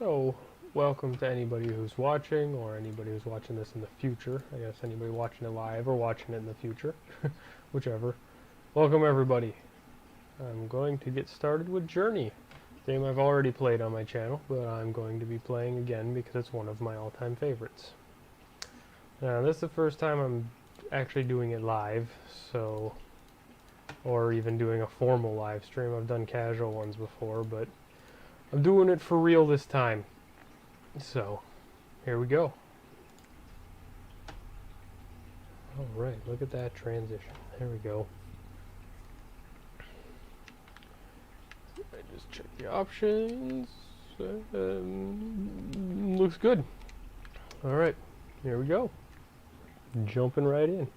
So, welcome to anybody who's watching, or anybody who's watching this in the future. I guess anybody watching it live or watching it in the future, whichever. Welcome everybody. I'm going to get started with Journey, a game I've already played on my channel, but I'm going to be playing again because it's one of my all-time favorites. Now, this is the first time I'm actually doing it live, so, or even doing a formal live stream. I've done casual ones before, but I'm doing it for real this time. So, here we go. Alright, look at that transition. There we go. I just check the options. Looks good. Alright, here we go. Jumping right in.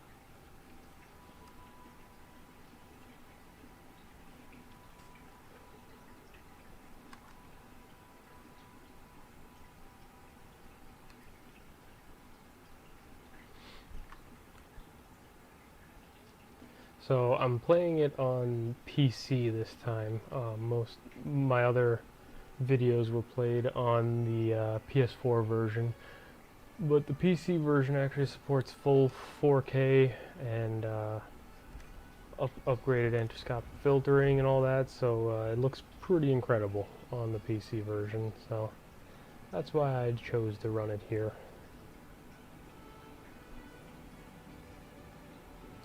So I'm playing it on PC this time. Most my other videos were played on the PS4 version, but the PC version actually supports full 4K and upgraded anti-scopic filtering and all that, so it looks pretty incredible on the PC version. So that's why I chose to run it here.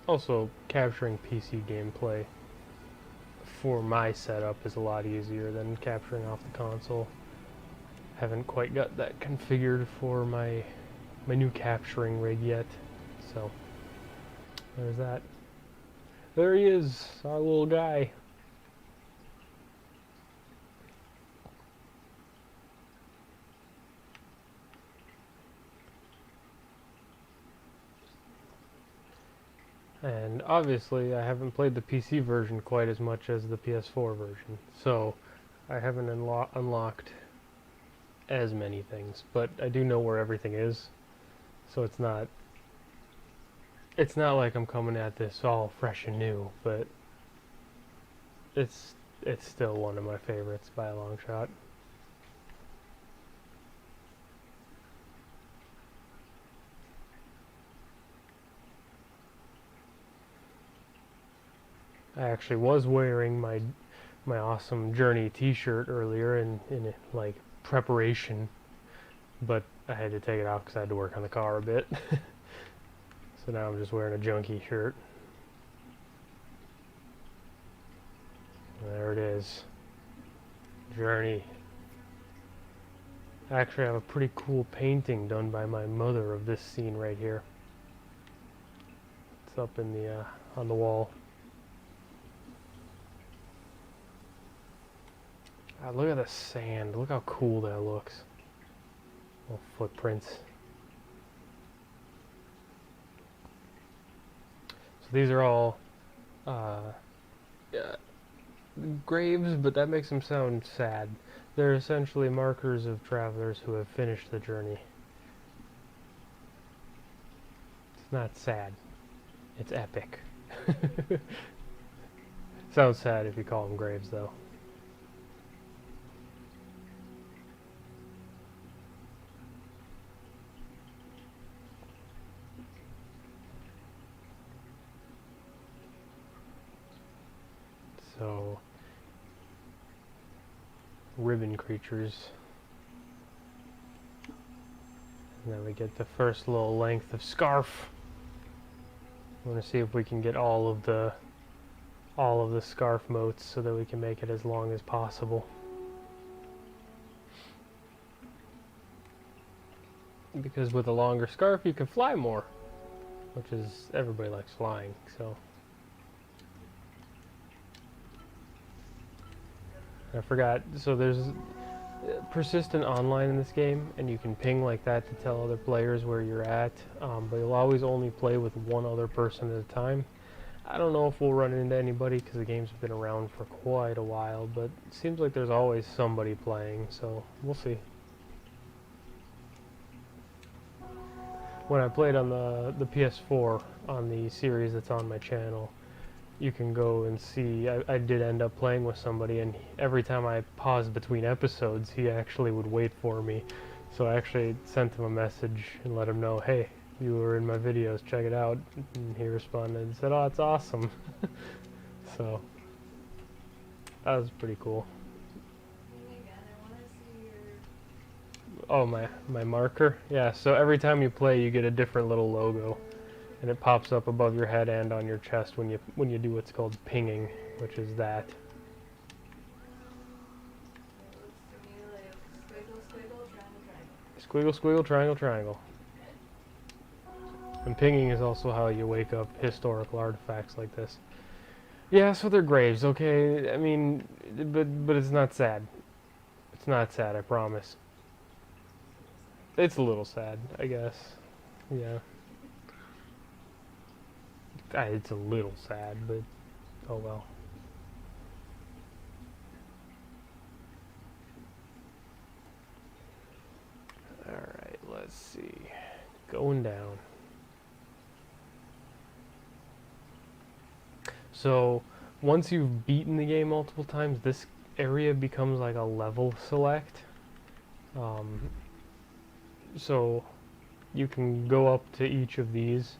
Also, capturing PC gameplay for my setup is a lot easier than capturing off the console. Haven't quite got that configured for my new capturing rig yet, so there's that. There he is, our little guy. And obviously I haven't played the PC version quite as much as the PS4 version, so I haven't unlocked as many things, but I do know where everything is, so it's not like I'm coming at this all fresh and new, but it's still one of my favorites by a long shot. I actually was wearing my awesome Journey t-shirt earlier in like preparation, but I had to take it off because I had to work on the car a bit. So now I'm just wearing a junky shirt. There it is. Journey. I actually have a pretty cool painting done by my mother of this scene right here. It's up in the on the wall. Look at the sand. Look how cool that looks. Little footprints. So these are all graves, but that makes them sound sad. They're essentially markers of travelers who have finished the journey. It's not sad. It's epic. Sounds sad if you call them graves, though. So, ribbon creatures. And then we get the first little length of scarf. I want to see if we can get all of the scarf motes so that we can make it as long as possible. Because with a longer scarf you can fly more, which is, everybody likes flying, so. I forgot, so there's persistent online in this game, and you can ping like that to tell other players where you're at, but you'll always only play with one other person at a time. I don't know if we'll run into anybody because the game's been around for quite a while, but it seems like there's always somebody playing, so we'll see. When I played on the PS4 on the series that's on my channel, you can go and see. I did end up playing with somebody, and every time I paused between episodes, he actually would wait for me. So I actually sent him a message and let him know, hey, you were in my videos, check it out. And he responded and said, oh, it's awesome. So that was pretty cool. Oh, my marker? Yeah, so every time you play, you get a different little logo. And it pops up above your head and on your chest when you do what's called pinging, which is that. Squiggle, squiggle, triangle, triangle. And pinging is also how you wake up historical artifacts like this. Yeah, so they're graves, okay? I mean, but it's not sad. It's not sad, I promise. It's a little sad, I guess. Yeah. It's a little sad, but oh well. Alright, let's see. Going down. So, once you've beaten the game multiple times, this area becomes like a level select. So, you can go up to each of these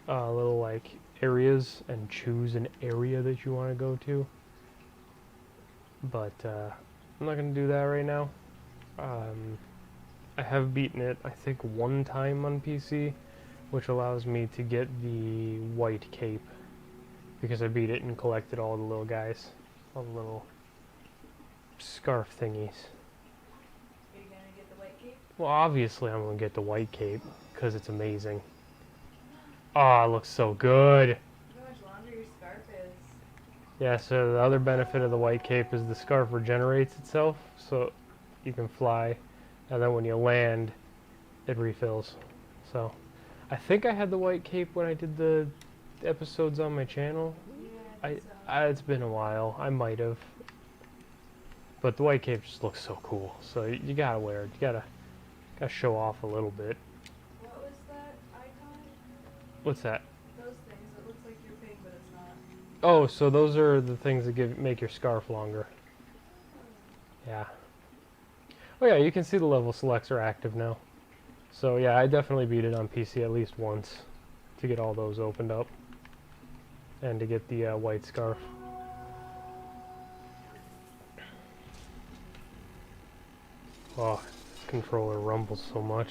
little like areas and choose an area that you want to go to. But I'm not going to do that right now. I have beaten it, I think, one time on PC, which allows me to get the white cape. Because I beat it and collected all the little guys. All the little scarf thingies. Are you gonna get the white cape? Well, obviously I'm gonna get the white cape, because it's amazing. Ah, oh, it looks so good! Look how much longer your scarf is. Yeah, so the other benefit of the white cape is the scarf regenerates itself, so you can fly, and then when you land, it refills. So, I think I had the white cape when I did the episodes on my channel. Yeah, It's been a while. I might have. But the white cape just looks so cool. So you gotta wear it. You gotta show off a little bit. What was that icon? What's that? Those things. It looks like your pig, but it's not. Oh, so those are the things that make your scarf longer. Yeah. Oh yeah, you can see the level selects are active now. So yeah, I definitely beat it on PC at least once to get all those opened up. And to get the white scarf. Oh, this controller rumbles so much.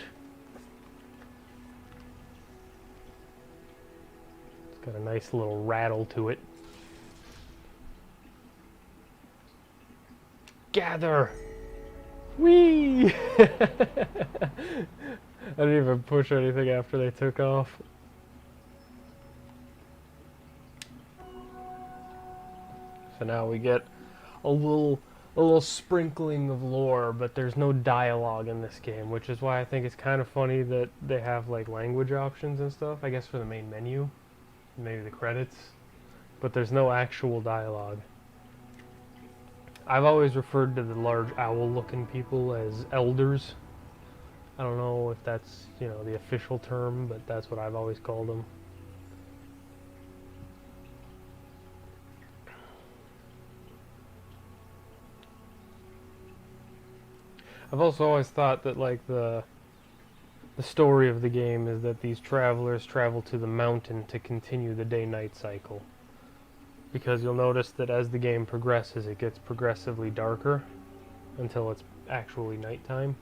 It's got a nice little rattle to it. Gather! Whee! I didn't even push anything after they took off. So now we get a little sprinkling of lore, but there's no dialogue in this game, which is why I think it's kind of funny that they have like language options and stuff, I guess for the main menu, maybe the credits, but there's no actual dialogue. I've always referred to the large owl-looking people as elders. I don't know if that's, you know, the official term, but that's what I've always called them. I've also always thought that like the story of the game is that these travelers travel to the mountain to continue the day-night cycle. Because you'll notice that as the game progresses, it gets progressively darker until it's actually nighttime.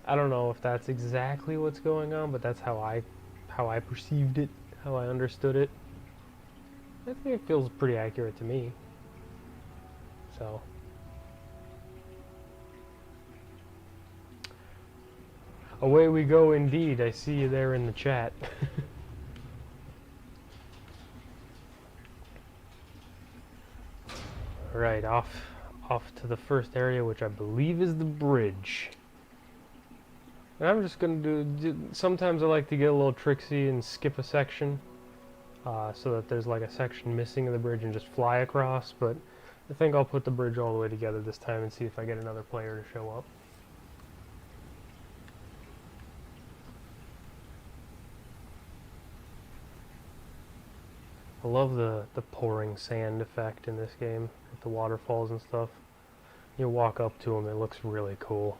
I don't know if that's exactly what's going on, but that's how I perceived it, how I understood it. I think it feels pretty accurate to me. So away we go indeed. I see you there in the chat. Alright, off to the first area, which I believe is the bridge. And I'm just going to do... Sometimes I like to get a little tricksy and skip a section. So that there's like a section missing of the bridge and just fly across. But I think I'll put the bridge all the way together this time and see if I get another player to show up. I love the pouring sand effect in this game with the waterfalls and stuff. You walk up to them, it looks really cool.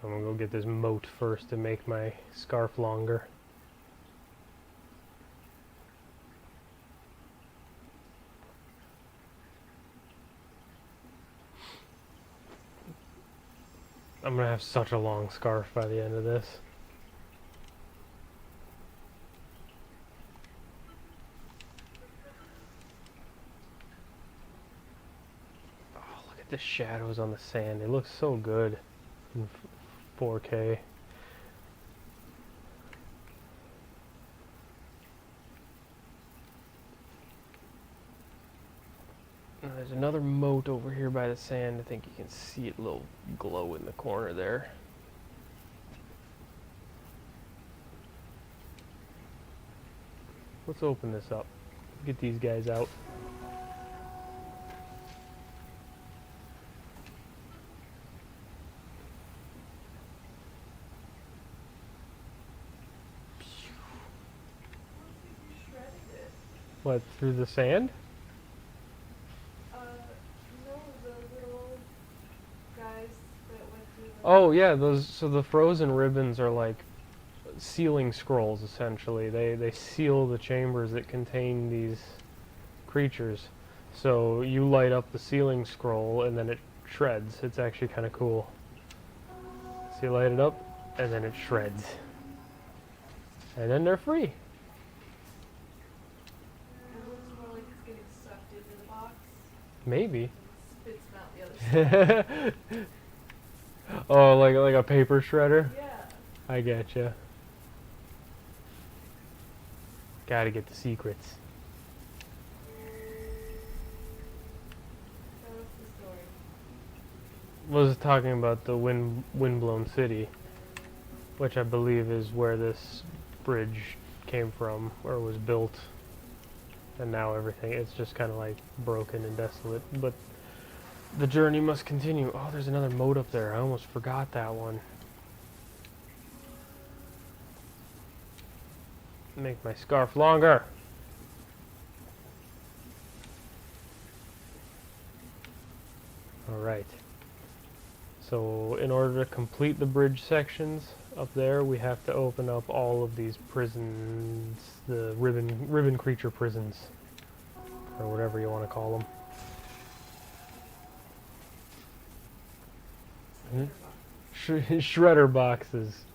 I'm gonna go get this moat first to make my scarf longer. I'm gonna have such a long scarf by the end of this. Oh, look at the shadows on the sand. It looks so good in 4K. There's another moat over here by the sand. I think you can see it, a little glow in the corner there. Let's open this up. Get these guys out. You shredded it. What, through the sand? No, the little guys that went through the... Oh yeah, those. So the frozen ribbons are like sealing scrolls essentially. They seal the chambers that contain these creatures. So you light up the sealing scroll and then it shreds. It's actually kind of cool. So you light it up and then it shreds. And then they're free. It looks more like it's getting sucked into the box. Maybe. And spits them out the other side. Oh, like a paper shredder? Yeah. I getcha. Gotta get the secrets. That was the story. Was talking about the Windblown City, which I believe is where this bridge came from, or was built, and now everything, it's just kind of like broken and desolate, but the journey must continue. Oh, there's another moat up there. I almost forgot that one. Make my scarf longer. Alright. So in order to complete the bridge sections up there, we have to open up all of these prisons, the ribbon creature prisons, or whatever you want to call them. Shredder boxes.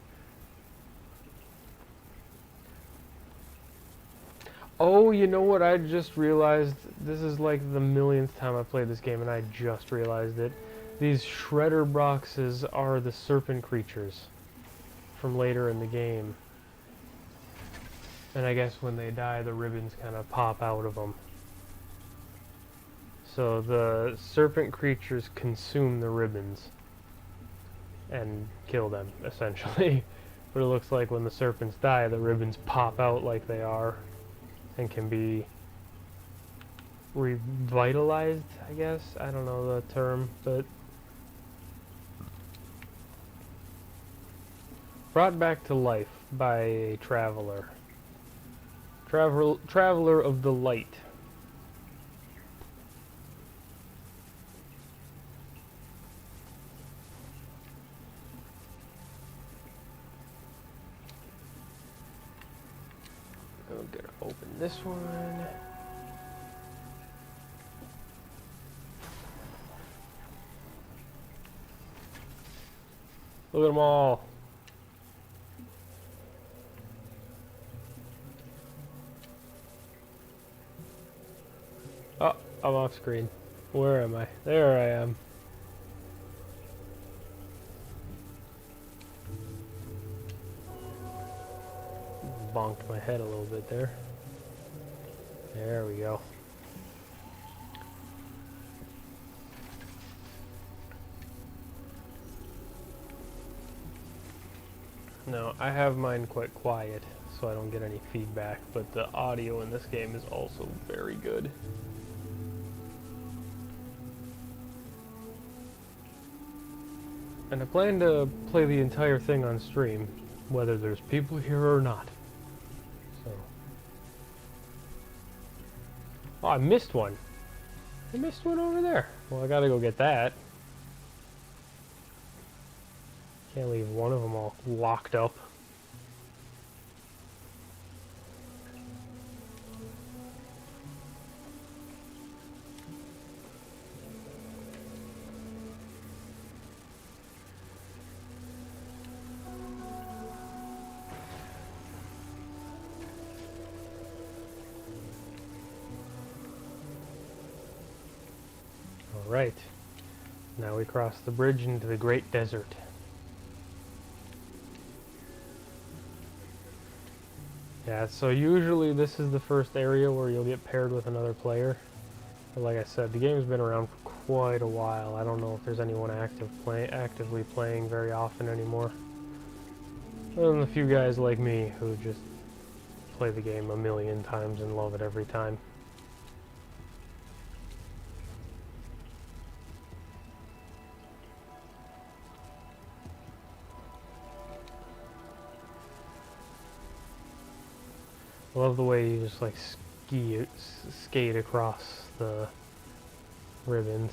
Oh, you know what? I just realized, this is like the millionth time I played this game and I just realized it. These shredder boxes are the serpent creatures from later in the game. And I guess when they die, the ribbons kind of pop out of them. So the serpent creatures consume the ribbons and kill them, essentially. But it looks like when the serpents die, the ribbons pop out like they are and can be revitalized, I guess. I don't know the term, but brought back to life by a traveler. Traveler of the light. I'm gonna open this one. Look at them all. Oh, I'm off screen. Where am I? There I am. Bonked my head a little bit there. There we go. Now, I have mine quite quiet, so I don't get any feedback, but the audio in this game is also very good. And I plan to play the entire thing on stream, whether there's people here or not. So. Oh, I missed one. I missed one over there. Well, I gotta go get that. Can't leave one of them all locked up. Alright. Now we cross the bridge into the Great Desert. Yeah, so usually this is the first area where you'll get paired with another player. But like I said, the game's been around for quite a while. I don't know if there's anyone actively playing very often anymore. Other than a few guys like me who just play the game a million times and love it every time. I love the way you just like skate across the ribbons.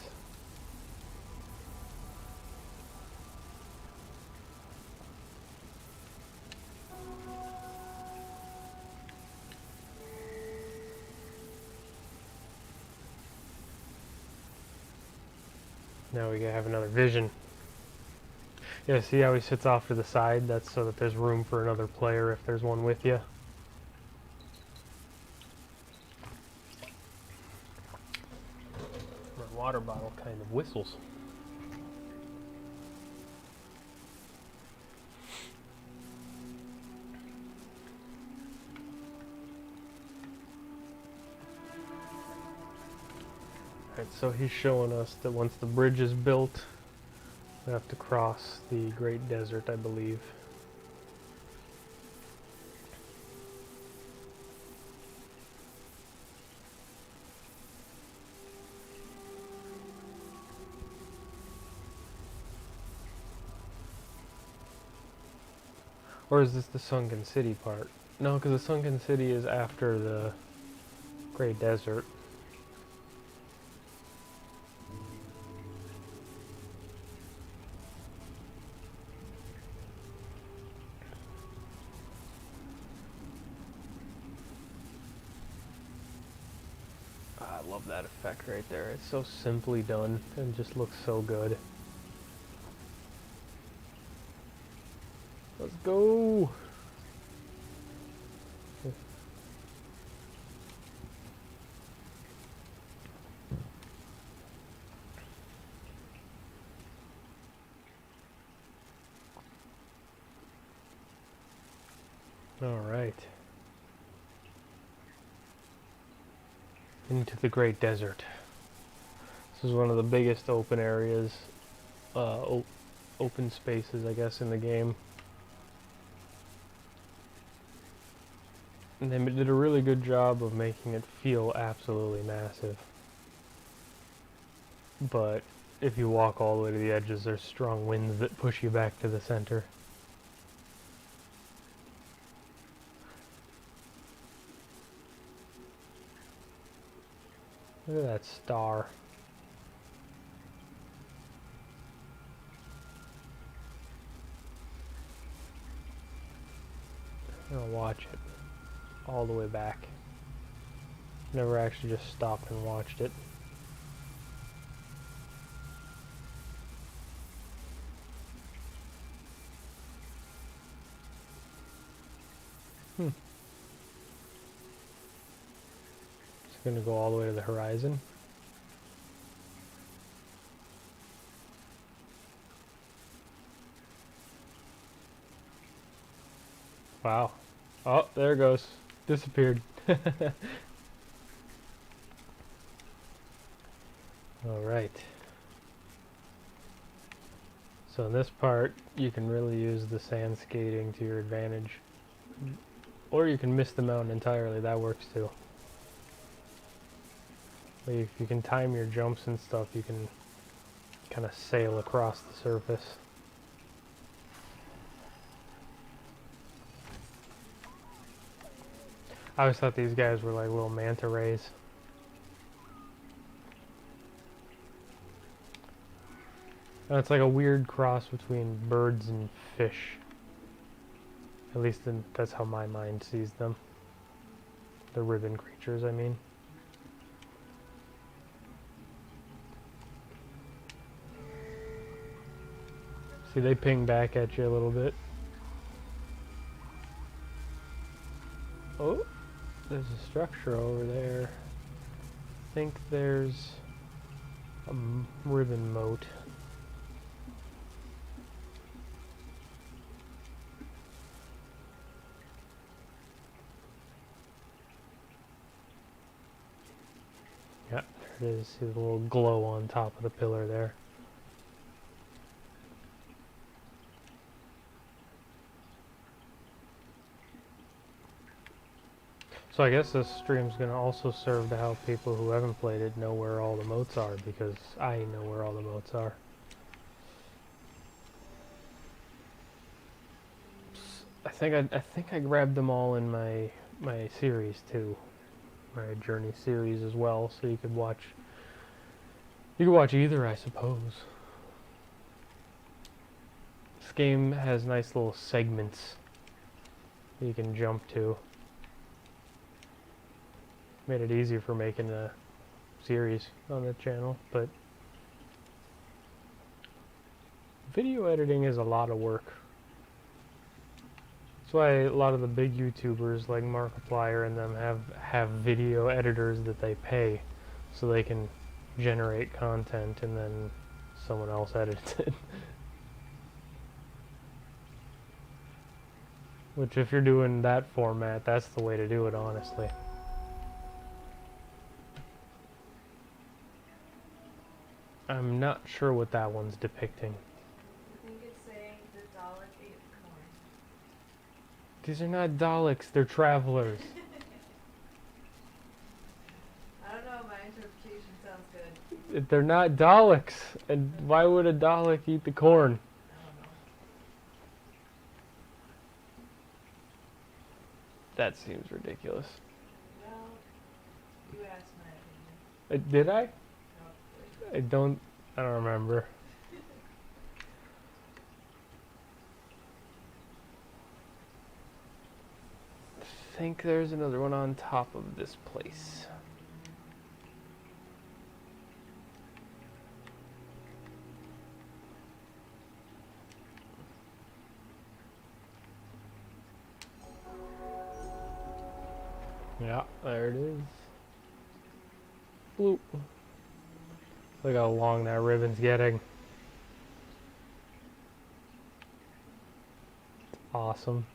Now we have another vision. Yeah, see how he sits off to the side? That's so that there's room for another player if there's one with you. My water bottle kind of whistles. Alright, so he's showing us that once the bridge is built, we have to cross the Great Desert, I believe. Or is this the Sunken City part? No, because the Sunken City is after the Great Desert. I love that effect right there. It's so simply done and just looks so good. Let's go! Alright. Into the Great Desert. This is one of the biggest open areas, open spaces, I guess, in the game. And they did a really good job of making it feel absolutely massive. But if you walk all the way to the edges, there's strong winds that push you back to the center. Look at that star. I'm gonna watch it all the way back. Never actually just stopped and watched it. It's gonna go all the way to the horizon. Wow. Oh, there it goes. Disappeared. Alright. So in this part, you can really use the sand skating to your advantage. Or you can miss the mountain entirely, that works too. But if you can time your jumps and stuff, you can kind of sail across the surface. I always thought these guys were like little manta rays. And it's like a weird cross between birds and fish. At least that's how my mind sees them. The ribbon creatures, I mean. See, they ping back at you a little bit. Oh, there's a structure over there. I think there's a ribbon moat. Yeah, there it is. See the little glow on top of the pillar there. So I guess this stream's gonna also serve to help people who haven't played it know where all the moats are, because I know where all the moats are. I think I grabbed them all in my series too, my Journey series as well, so you could watch either, I suppose. This game has nice little segments that you can jump to. Made it easier for making a series on the channel, but video editing is a lot of work. That's why a lot of the big YouTubers like Markiplier and them have video editors that they pay so they can generate content and then someone else edits it. Which, if you're doing that format, that's the way to do it, honestly. I'm not sure what that one's depicting. I think it's saying the Dalek ate corn. These are not Daleks, they're travelers. I don't know, my interpretation sounds good. They're not Daleks, and why would a Dalek eat the corn? I don't know. That seems ridiculous. Well, you asked my opinion. Did I? Probably. I don't remember. I think there's another one on top of this place. Yeah, there it is. Bloop. Look how long that ribbon's getting. Awesome.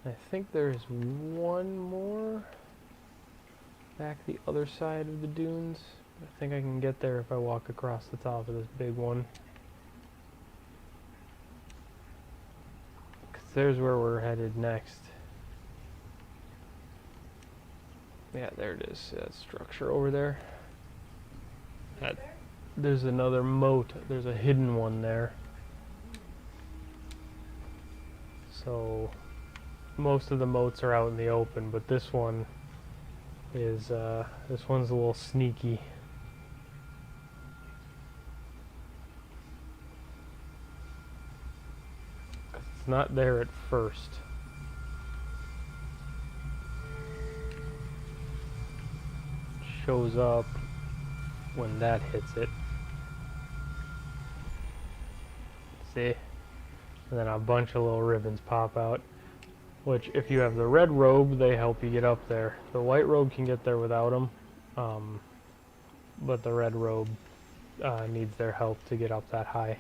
I think there's one more back the other side of the dunes. I think I can get there if I walk across the top of this big one. There's where we're headed next. Yeah, there it is. That structure over there. Is there? There's another moat. There's a hidden one there. So most of the moats are out in the open, but this one is this one's a little sneaky. It's not there at first. Shows up when that hits it. See? And then a bunch of little ribbons pop out. Which, if you have the red robe, they help you get up there. The white robe can get there without them. But the red robe needs their help to get up that high.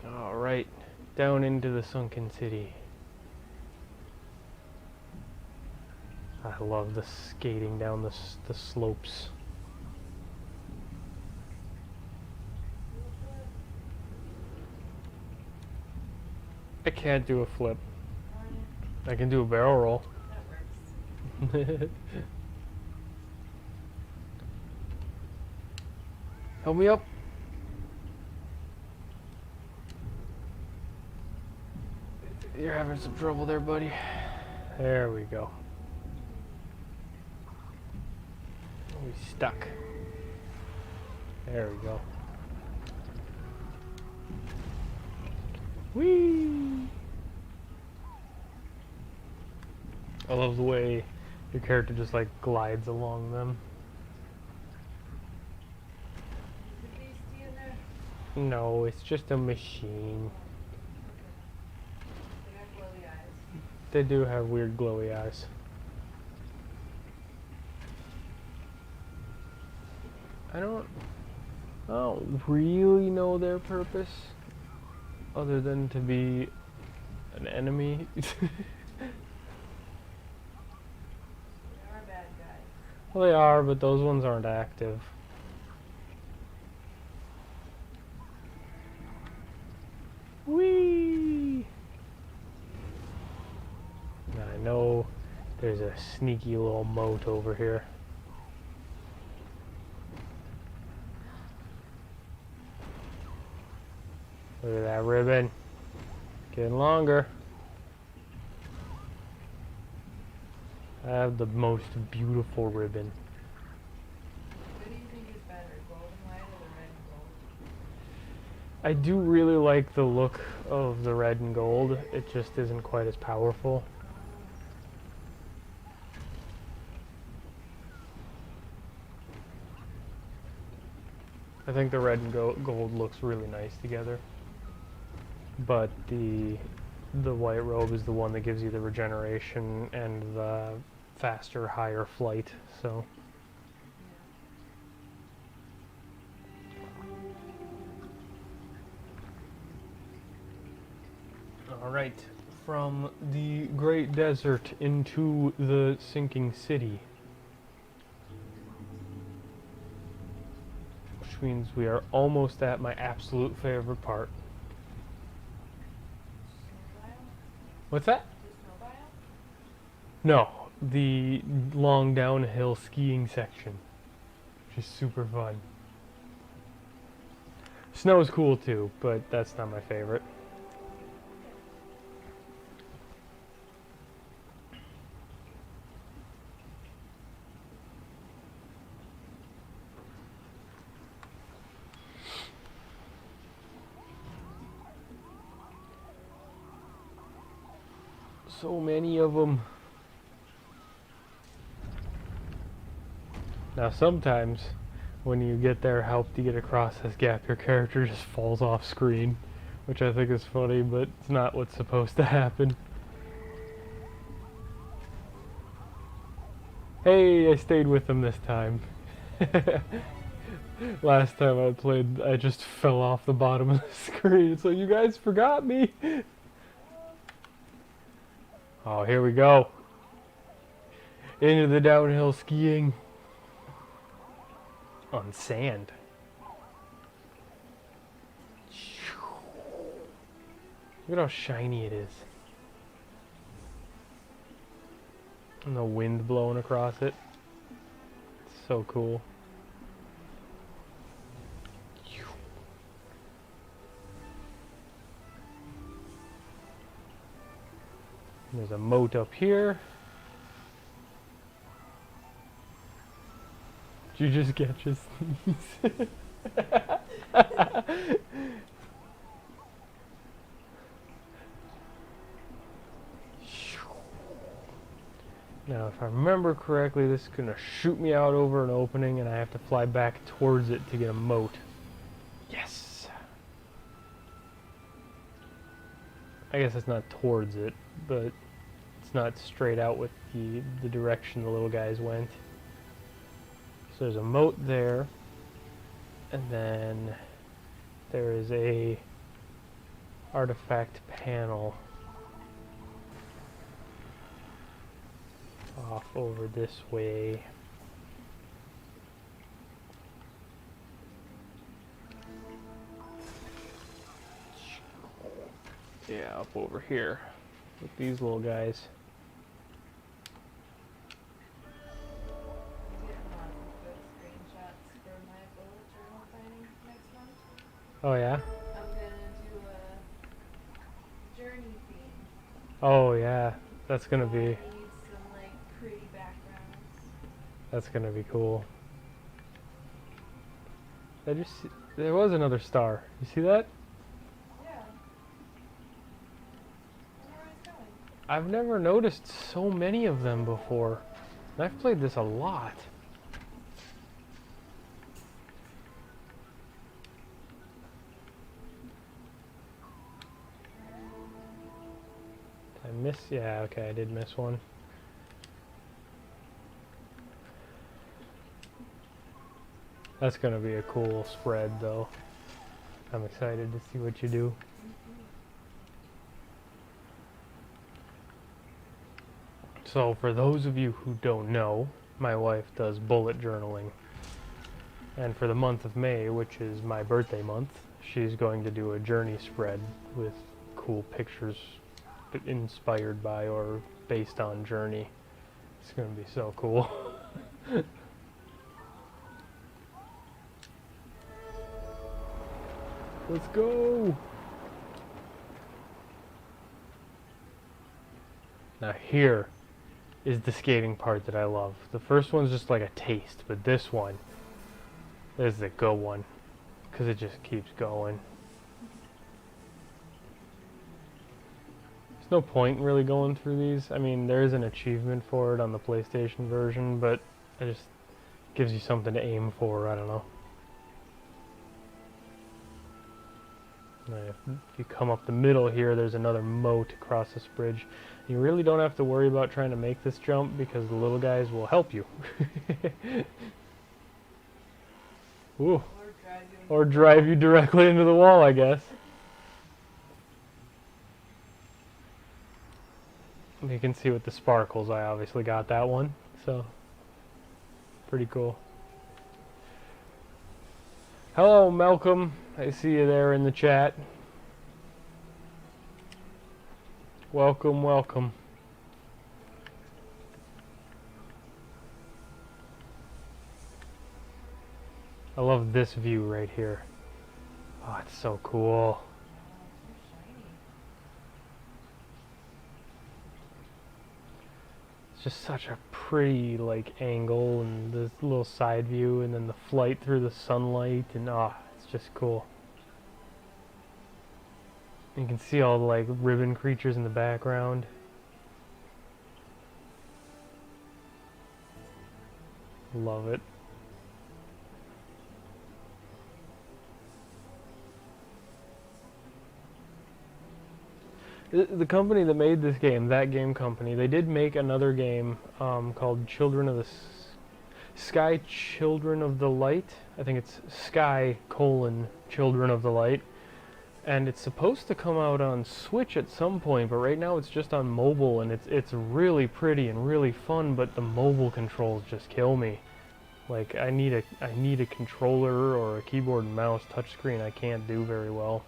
Alright, down into the sunken city. I love the skating down the slopes. I can't do a flip. Oh, yeah, I can do a barrel roll. that works. Help me up. You're having some trouble there, buddy. There we go. We stuck. There we go. Whee! I love the way your character just like glides along them. Is it beastie in there? No, it's just a machine. They got glowy eyes. They do have weird glowy eyes. I don't really know their purpose other than to be an enemy. They are bad guys. Well, they are, but those ones aren't active. Whee! Now I know there's a sneaky little moat over here. Look at that ribbon. Getting longer. I have the most beautiful ribbon. What do you think is better, golden light or the red and gold? I do really like the look of the red and gold. It just isn't quite as powerful. I think the red and gold looks really nice together. But the white robe is the one that gives you the regeneration and the faster, higher flight. So all right, from the great desert into the sinking city, which means we are almost at my absolute favorite part. Snow biome? What's that? The snow biome? No, the long downhill skiing section, which is super fun. Snow is cool too, but that's not my favorite. So many of them. Now sometimes when you get their help to get across this gap, your character just falls off screen, which I think is funny, but it's not what's supposed to happen. Hey, I stayed with them this time. Last time I played, I just fell off the bottom of the screen, so you guys forgot me. Oh, here we go. Into the downhill skiing. On sand. Look at how shiny it is. And the wind blowing across it. It's so cool. There's a moat up here. Did you just catch a sneeze? Now, if I remember correctly, this is going to shoot me out over an opening, and I have to fly back towards it to get a moat. Yes! I guess it's not towards it, but it's not straight out with the direction the little guys went. So there's a moat there, and then there is a artifact panel off over this way. Yeah, up over here with these little guys. I'm getting lots of good screenshots for my bullet journal planning next month. Oh yeah? I'm gonna do a journey theme, Oh yeah. That's so gonna I be need some like pretty backgrounds. cool. There was another star. You see that? Yeah. Wonder where it's going. I've never noticed so many of them before. And I've played this a lot. Did I miss? Yeah, okay, I did miss one. That's gonna be a cool spread though. I'm excited to see what you do. So for those of you who don't know, my wife does bullet journaling. And for the month of May, which is my birthday month, she's going to do a journey spread with cool pictures inspired by or based on Journey. It's going to be so cool. Let's go! Now here is the skating part that I love. The first one's just like a taste, but this one is the good one because it just keeps going. There's no point in really going through these. I mean, there is an achievement for it on the PlayStation version, but it just gives you something to aim for. I don't know. If you come up the middle here, there's another moat across this bridge. You really don't have to worry about trying to make this jump because the little guys will help you. Ooh. Or drive you directly into the wall, I guess. You can see with the sparkles, I obviously got that one, so pretty cool. Hello, Malcolm. I see you there in the chat. Welcome, welcome. I love this view right here. Oh, it's so cool. It's just such a pretty like angle and this little side view and then the flight through the sunlight and it's just cool. You can see all the like ribbon creatures in the background. Love it. The company that made this game, that game company, they did make another game called Children of the Sky Children of the Light. I think it's Sky: Children of the Light. And it's supposed to come out on Switch at some point, but right now it's just on mobile, and it's really pretty and really fun, but the mobile controls just kill me. Like I need a controller or a keyboard and mouse touchscreen. I can't do very well.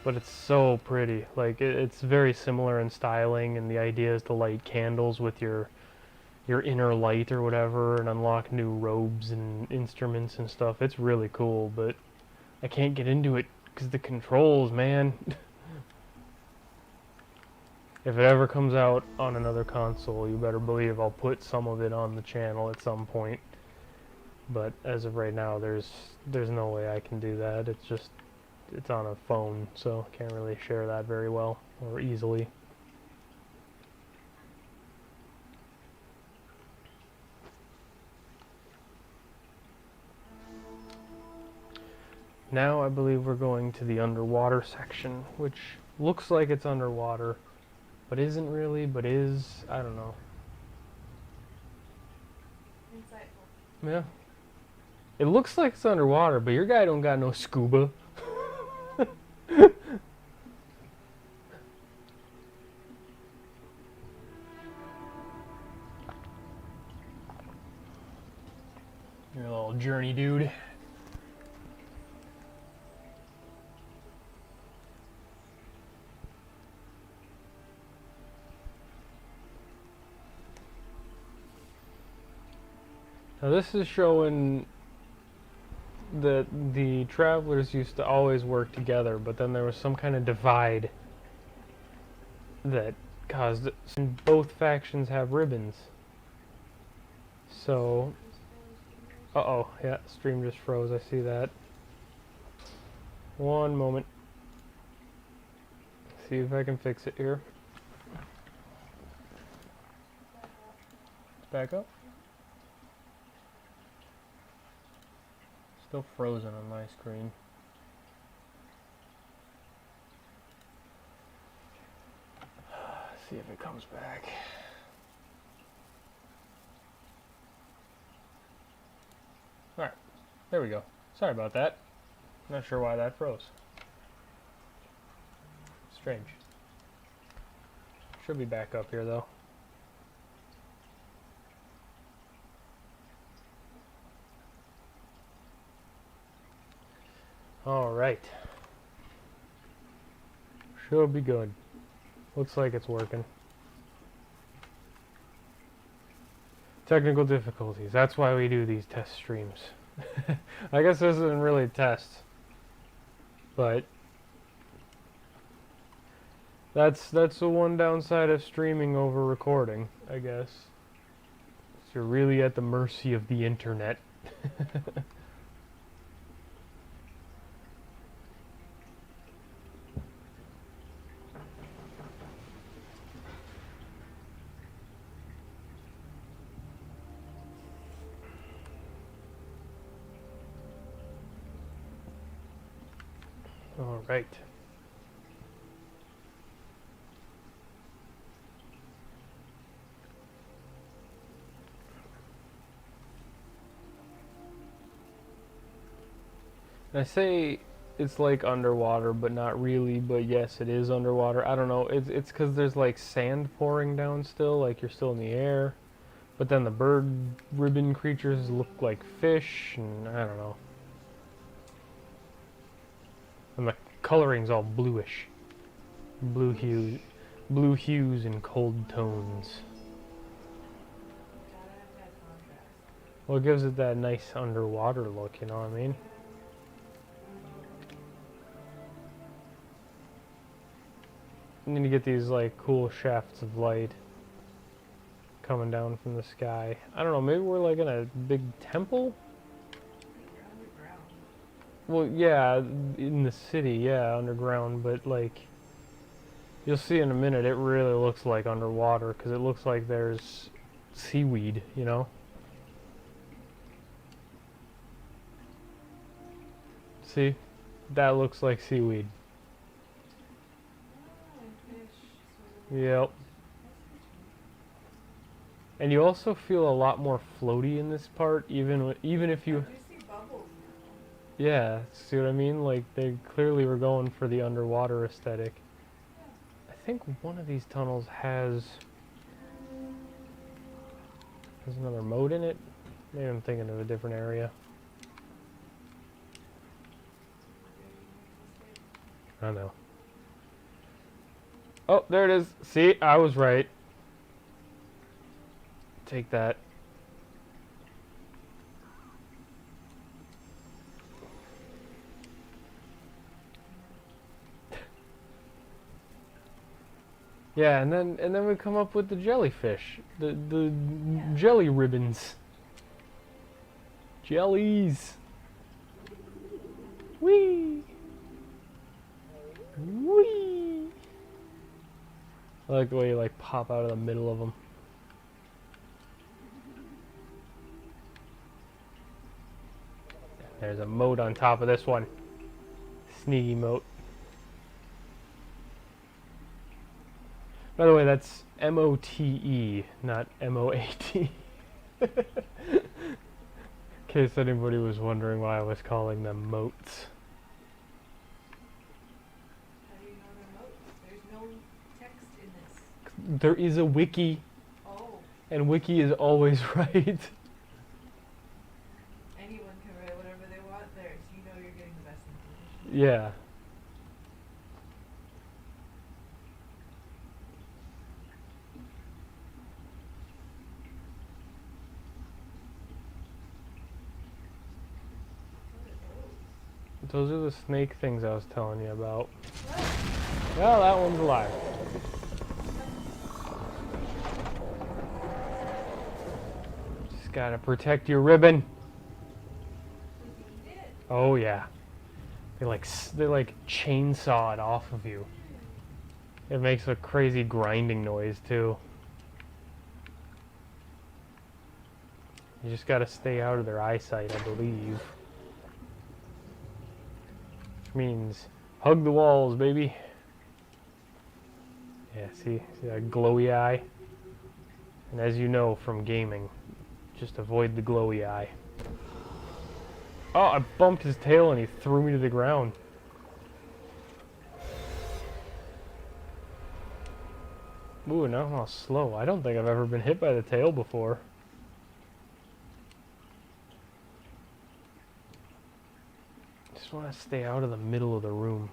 But it's so pretty. Like it's very similar in styling, and the idea is to light candles with your inner light or whatever, and unlock new robes and instruments and stuff. It's really cool, but I can't get into it because the controls, man. If it ever comes out on another console, you better believe I'll put some of it on the channel at some point. But as of right now, there's no way I can do that. It's on a phone, so can't really share that very well or easily. Now I believe we're going to the underwater section, which looks like it's underwater, but isn't really, but is. I don't know. Insightful. Yeah. It looks like it's underwater, but your guy don't got no scuba. You're a little journey dude. Now this is showing that the travelers used to always work together, but then there was some kind of divide that caused it. And both factions have ribbons. So, uh-oh, yeah, stream just froze, I see that. One moment. See if I can fix it here. Back up. Still frozen on my screen. See if it comes back. Alright, there we go. Sorry about that. Not sure why that froze. Strange. Should be back up here though. Alright. Should be good. Looks like it's working. Technical difficulties. That's why we do these test streams. I guess this isn't really a test. But that's the one downside of streaming over recording, I guess. So you're really at the mercy of the internet. All right. I say it's like underwater, but not really, but yes, it is underwater. I don't know. It's because there's like sand pouring down still, like you're still in the air. But then the bird ribbon creatures look like fish, and I don't know. And the coloring's all bluish. Blue hues and cold tones. Gotta have that contrast. Well, it gives it that nice underwater look, you know what I mean? And then you get these like cool shafts of light coming down from the sky. I don't know, maybe we're like in a big temple? You're underground. Well, yeah, in the city, yeah, underground, but like, you'll see in a minute, it really looks like underwater, because it looks like there's seaweed, you know? See? That looks like seaweed. Oh, and fish. So Yep. And you also feel a lot more floaty in this part, even if I you... do see bubbles now. Yeah, see what I mean? Like, they clearly were going for the underwater aesthetic. I think one of these tunnels has another mode in it. Maybe I'm thinking of a different area. I don't know. Oh, there it is. See, I was right. Take that. Yeah, and then we come up with the jellyfish, the jelly ribbons, jellies. Whee! Whee! I like the way you like pop out of the middle of them. There's a moat on top of this one. Sneaky moat. By the way, that's M-O-T-E, not M-O-A-T. In case anybody was wondering why I was calling them moats. How do you know they're moats? There's no text in this. There is a wiki, Oh, and wiki is always right. anyone can write whatever they want there, so you know you're getting the best information. Yeah. those are the snake things I was telling you about. Well, that one's alive. Just gotta protect your ribbon. Did you eat it? Oh yeah. They like chainsaw it off of you. It makes a crazy grinding noise too. You just gotta stay out of their eyesight, I believe. Which means hug the walls, baby. Yeah, see that glowy eye? And as you know from gaming, just avoid the glowy eye. Oh, I bumped his tail and he threw me to the ground. Ooh, now I'm all slow. I don't think I've ever been hit by the tail before. Just want to stay out of the middle of the room.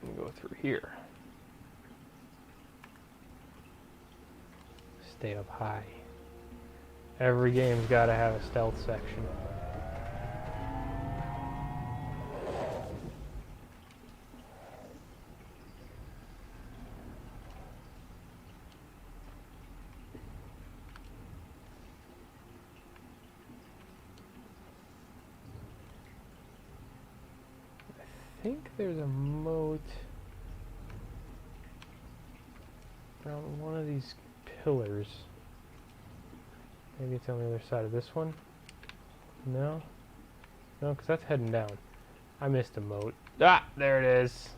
And go through here. Stay up high. Every game's got to have a stealth section. I think there's a moat around one of these pillars. Maybe it's on the other side of this one. No? No, because that's heading down. I missed a moat. Ah, there it is.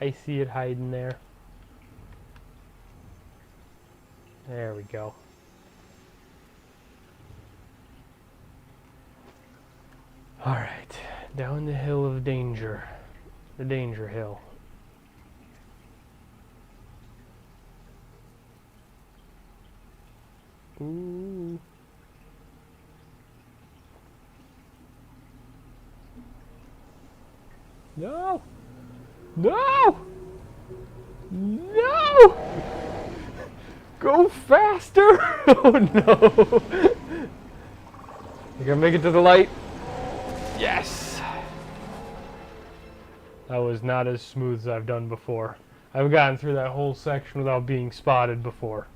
I see it hiding there. There we go. Alright, down the hill of danger. The danger hill. Ooh. No! No! No! Go faster! Oh no! You gonna make it to the light? Yes! That was not as smooth as I've done before. I've gotten through that whole section without being spotted before.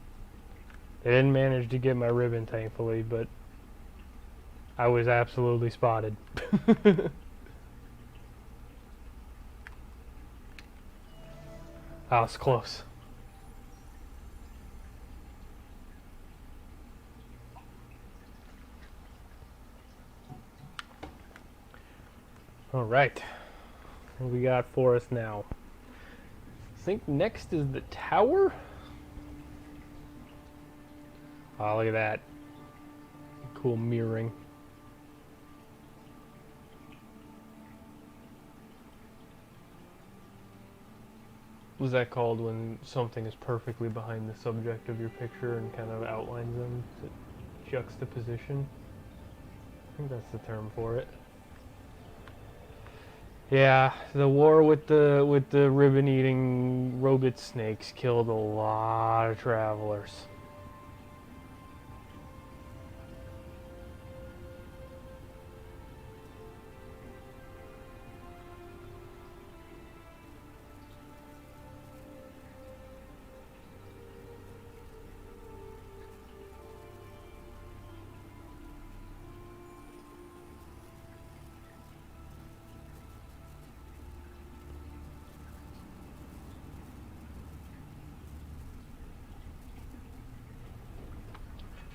They didn't manage to get my ribbon, thankfully, but I was absolutely spotted. That was close. Alright. What we got for us now? I think next is the tower. Oh, look at that. Cool mirroring. What's that called when something is perfectly behind the subject of your picture and kind of outlines them? Is it juxtaposition? I think that's the term for it. Yeah, the war with the ribbon-eating robot snakes killed a lot of travelers.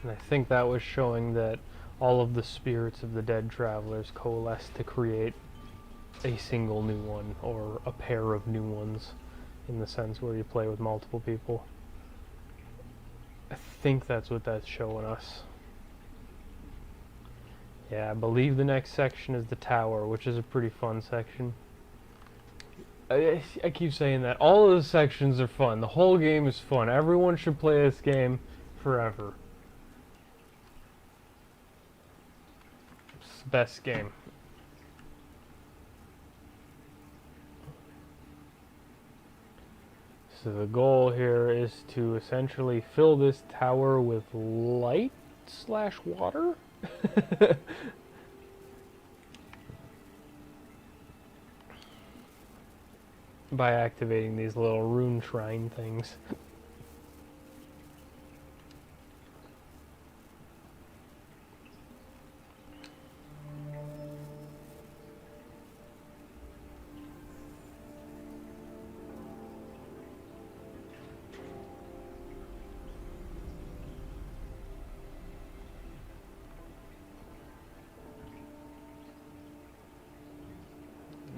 And I think that was showing that all of the spirits of the dead travelers coalesced to create a single new one, or a pair of new ones, in the sense where you play with multiple people. I think that's what that's showing us. Yeah, I believe the next section is the tower, which is a pretty fun section. I keep saying that. All of the sections are fun. The whole game is fun. Everyone should play this game forever. It's the best game. So the goal here is to essentially fill this tower with light slash water. By activating these little rune shrine things.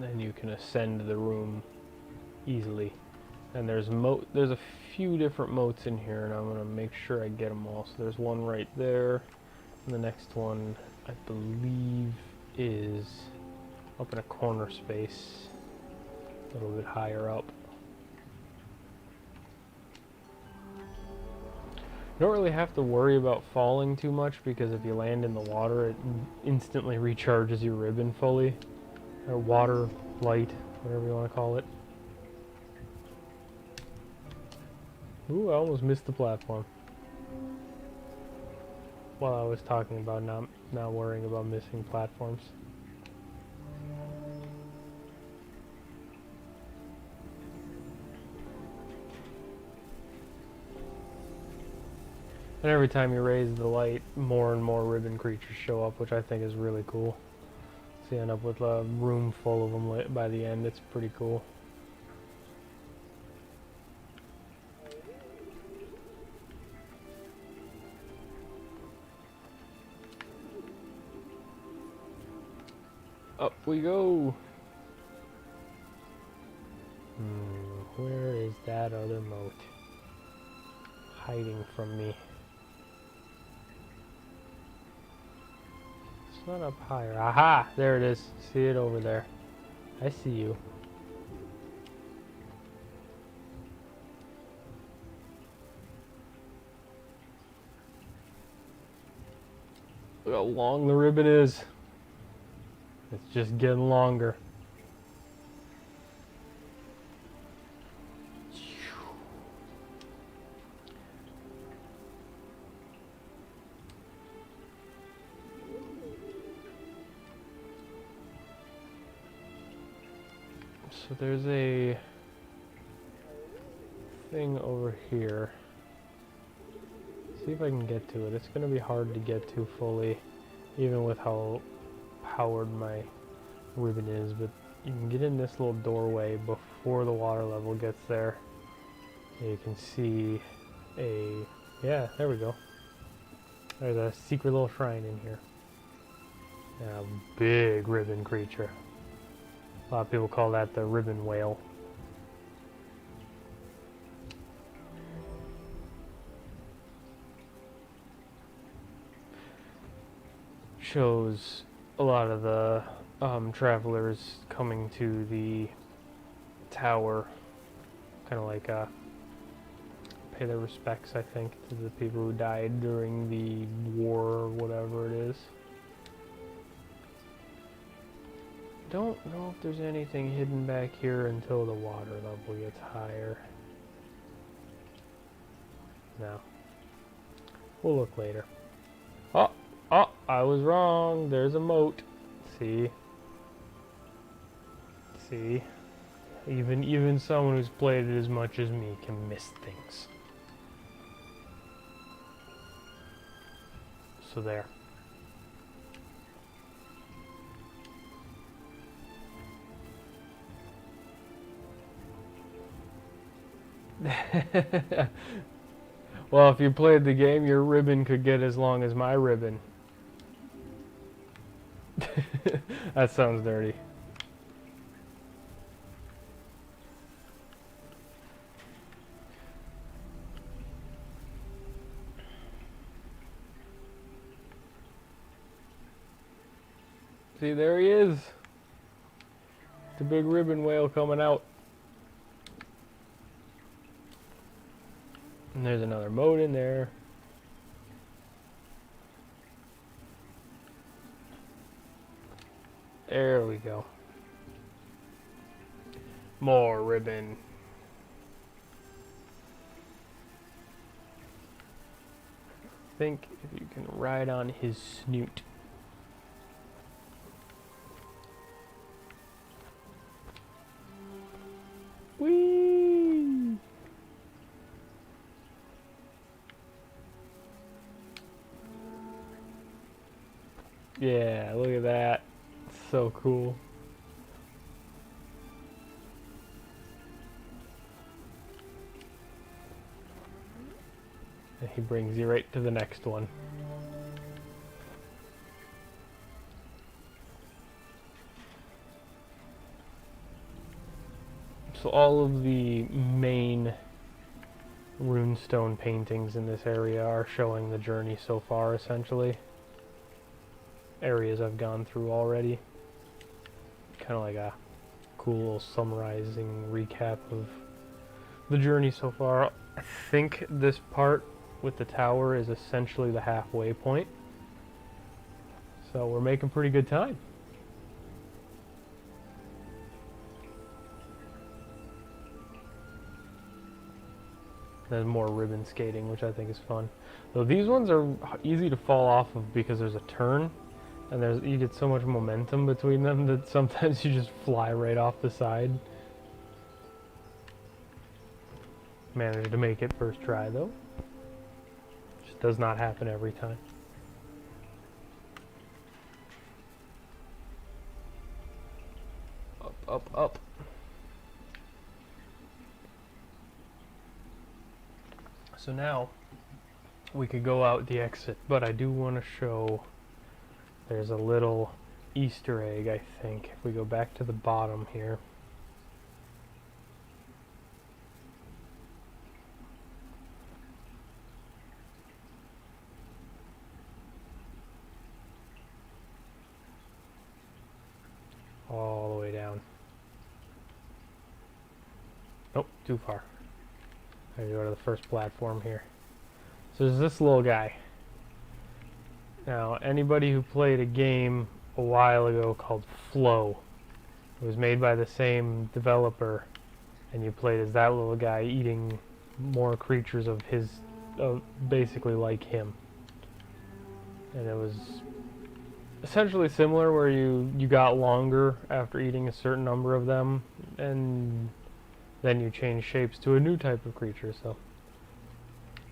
Then you can ascend the room easily. And there's a few different moats in here, and I'm gonna make sure I get them all. So there's one right there, and the next one I believe is up in a corner space, a little bit higher up. You don't really have to worry about falling too much, because if you land in the water, it instantly recharges your ribbon fully. Or water, light, whatever you want to call it. Ooh, I almost missed the platform. While I was talking about not worrying about missing platforms. And every time you raise the light, more and more ribbon creatures show up, which I think is really cool. So you end up with a room full of them by the end. It's pretty cool. Up we go! Where is that other moat? Hiding from me. It's not up higher. Aha! There it is. See it over there. I see you. Look how long the ribbon is. It's just getting longer. So there's a thing over here. See if I can get to it. It's going to be hard to get to fully, even with how powered my ribbon is, but you can get in this little doorway before the water level gets there. And you can see yeah, there we go. There's a secret little shrine in here. And a big ribbon creature. A lot of people call that the ribbon whale. Shows a lot of the travelers coming to the tower, kind of like pay their respects, I think, to the people who died during the war or whatever it is. Don't know if there's anything hidden back here until the water level gets higher. No. We'll look later. Oh, I was wrong. There's a moat. See? See? Even someone who's played it as much as me can miss things. So there. Well, if you played the game, your ribbon could get as long as my ribbon. That sounds dirty. See, there he is. The big ribbon whale coming out. And there's another moat in there. There we go. More ribbon. I think if you can ride on his snoot. Whee! Yeah, look at that. So cool. And he brings you right to the next one. So all of the main runestone paintings in this area are showing the journey so far, essentially. Areas I've gone through already. Kind of like a cool little summarizing recap of the journey so far. I think this part with the tower is essentially the halfway point. So we're making pretty good time. There's more ribbon skating, which I think is fun. Though these ones are easy to fall off of because there's a turn, and you get so much momentum between them that sometimes you just fly right off the side. Managed to make it first try though. Just does not happen every time. Up, up, up. So now we could go out the exit, but I do want to show there's a little Easter egg, I think. If we go back to the bottom here. All the way down. Nope, too far. I go to the first platform here. So there's this little guy. Now, anybody who played a game a while ago called Flow, it was made by the same developer, and you played as that little guy eating more creatures of his, basically like him. And it was essentially similar, where you got longer after eating a certain number of them, and then you change shapes to a new type of creature. So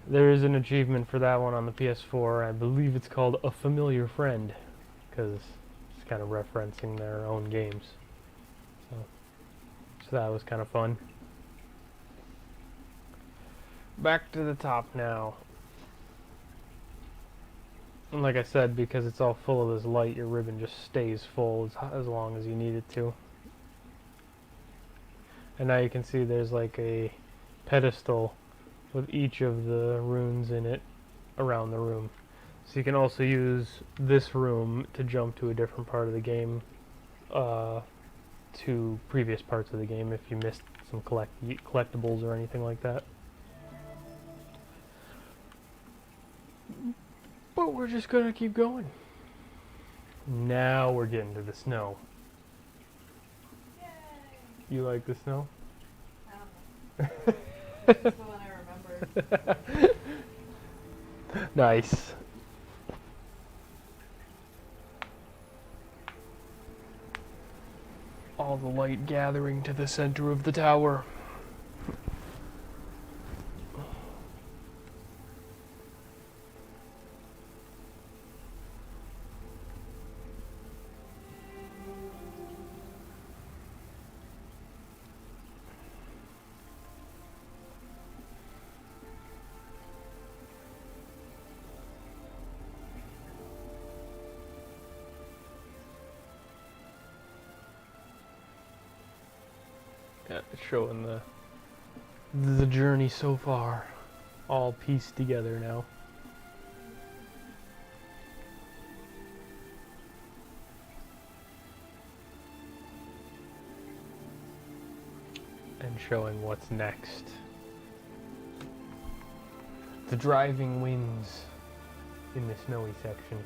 there is an achievement for that one on the PS4. I believe it's called A Familiar Friend, because it's kind of referencing their own games. So that was kind of fun. Back to the top now. And like I said, because it's all full of this light, your ribbon just stays full as long as you need it to. And now you can see there's like a pedestal with each of the runes in it around the room. So you can also use this room to jump to a different part of the game, to previous parts of the game if you missed some collectibles or anything like that. But we're just gonna keep going. Now we're getting to the snow. Yay! You like the snow? I don't know. That's the one I remember. Nice. All the light gathering to the center of the tower. Yeah, showing the journey so far, all pieced together now. And showing what's next. The driving winds in the snowy section.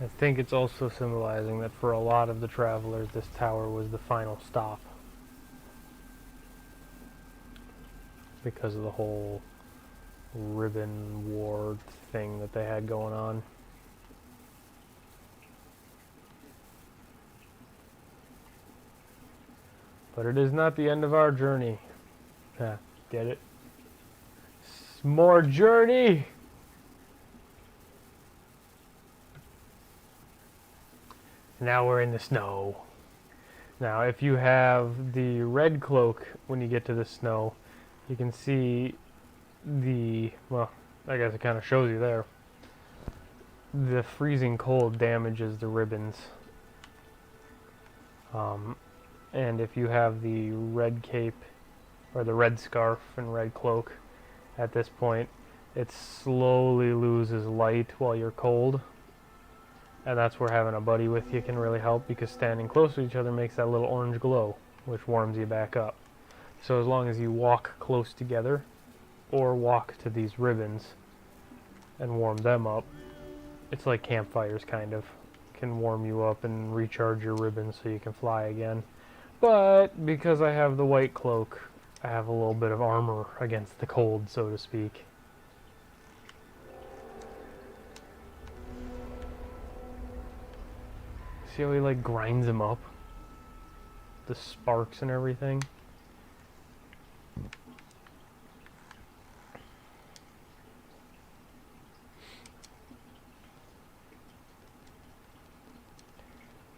I think it's also symbolizing that for a lot of the travelers, this tower was the final stop. Because of the whole ribbon war thing that they had going on. But it is not the end of our journey. Get it? More journey! Now we're in the snow. Now, if you have the red cloak when you get to the snow, you can see well, I guess it kind of shows you there. The freezing cold damages the ribbons. And if you have the red cape, or the red scarf and red cloak, at this point, it slowly loses light while you're cold. And that's where having a buddy with you can really help, because standing close to each other makes that little orange glow, which warms you back up. So as long as you walk close together, or walk to these ribbons and warm them up, it's like campfires kind of. Can warm you up and recharge your ribbons so you can fly again. But because I have the white cloak, I have a little bit of armor against the cold, so to speak. See how he like grinds them up? The sparks and everything.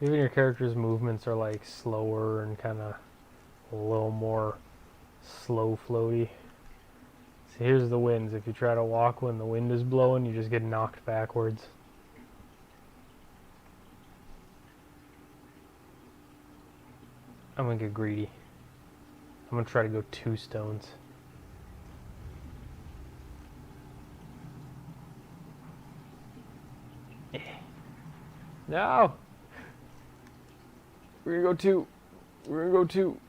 Even your character's movements are like slower and kind of a little more slow floaty. See, here's the winds. If you try to walk when the wind is blowing, you just get knocked backwards. I'm gonna get greedy. I'm gonna try to go 2 stones. No! We're gonna go 2. We're gonna go 2.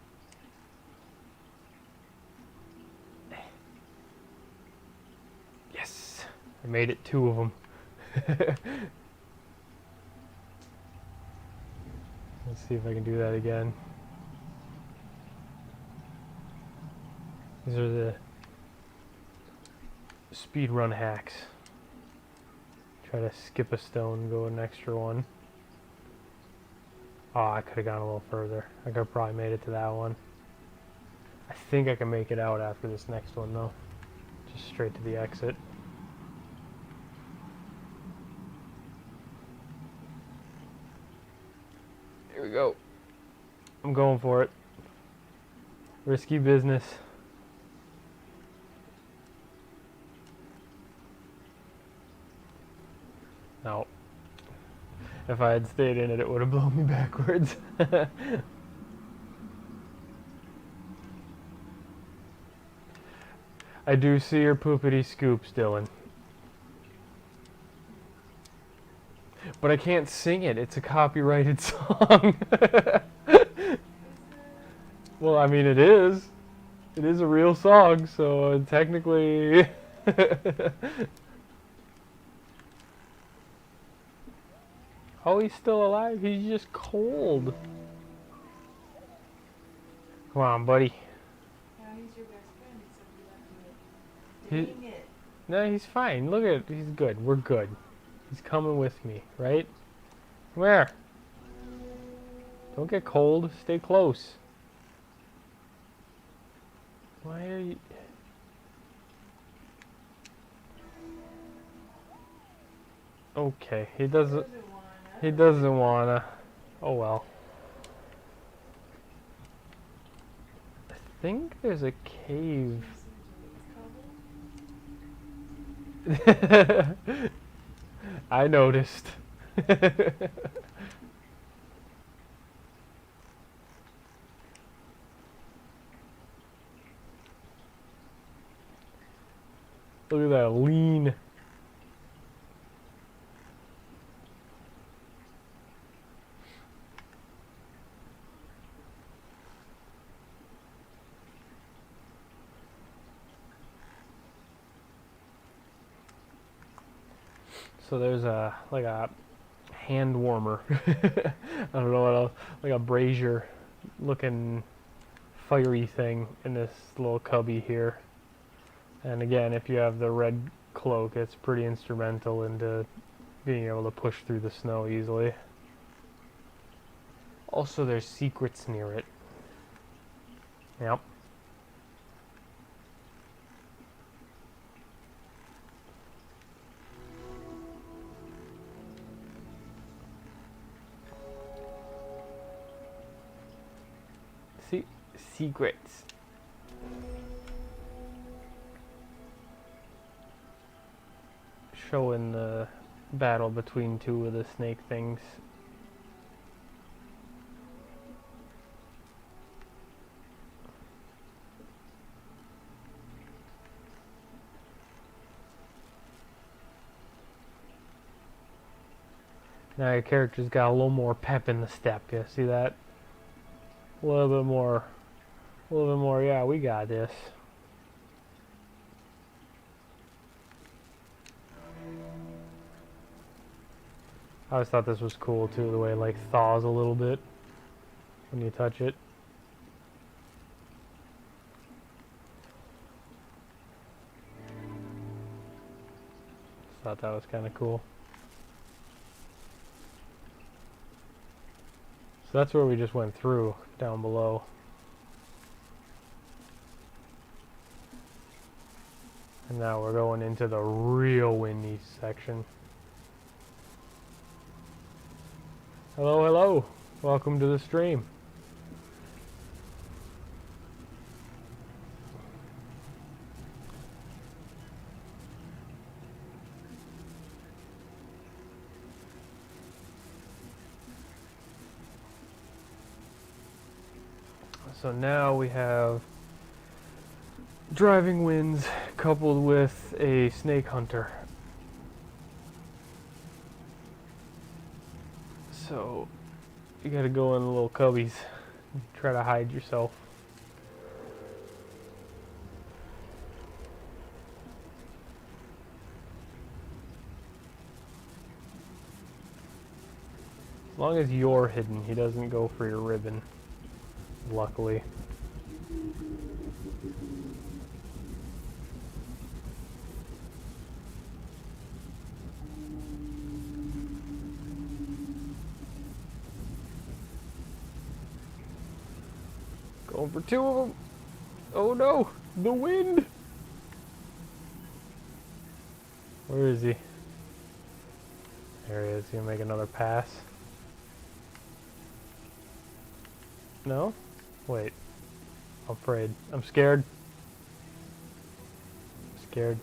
Yes! I made it 2 of them. Let's see if I can do that again. These are the speedrun hacks. Try to skip a stone, go an extra one. Oh, I could have gone a little further. I could have probably made it to that one. I think I can make it out after this next one, though. Just straight to the exit. Here we go. I'm going for it. Risky business. No. If I had stayed in it, it would have blown me backwards. I do see your poopity scoops, Dylan. But I can't sing it. It's a copyrighted song. Well, I mean, it is. It is a real song, so technically... Oh, he's still alive. He's just cold. Come on, buddy. Now he's your best friend, except you left me. Dang it. No, he's fine. Look at, he's good. We're good. He's coming with me, right? Come here. Don't get cold. Stay close. Why are you... Okay, he doesn't wanna. Oh well. I think there's a cave. I noticed. Look at that lean. So there's a like a hand warmer. I don't know what else. Like a brazier looking fiery thing in this little cubby here. And again, if you have the red cloak, it's pretty instrumental into being able to push through the snow easily. Also, there's secrets near it. Yep. See, secrets. Showing the battle between two of the snake things. Now your character's got a little more pep in the step. You see that? A little bit more. Yeah, we got this. I always thought this was cool too, the way it like thaws a little bit when you touch it. Thought that was kind of cool. So that's where we just went through, down below. And now we're going into the real windy section. Hello, hello. Welcome to the stream. So now we have driving winds coupled with a snake hunter. So you gotta go in the little cubbies and try to hide yourself. As long as you're hidden, he doesn't go for your ribbon. Luckily. Going for two of them. Oh no, the wind. Where is he? There he is. He's gonna make another pass. No? Wait. I'm afraid. I'm scared. I'm scared.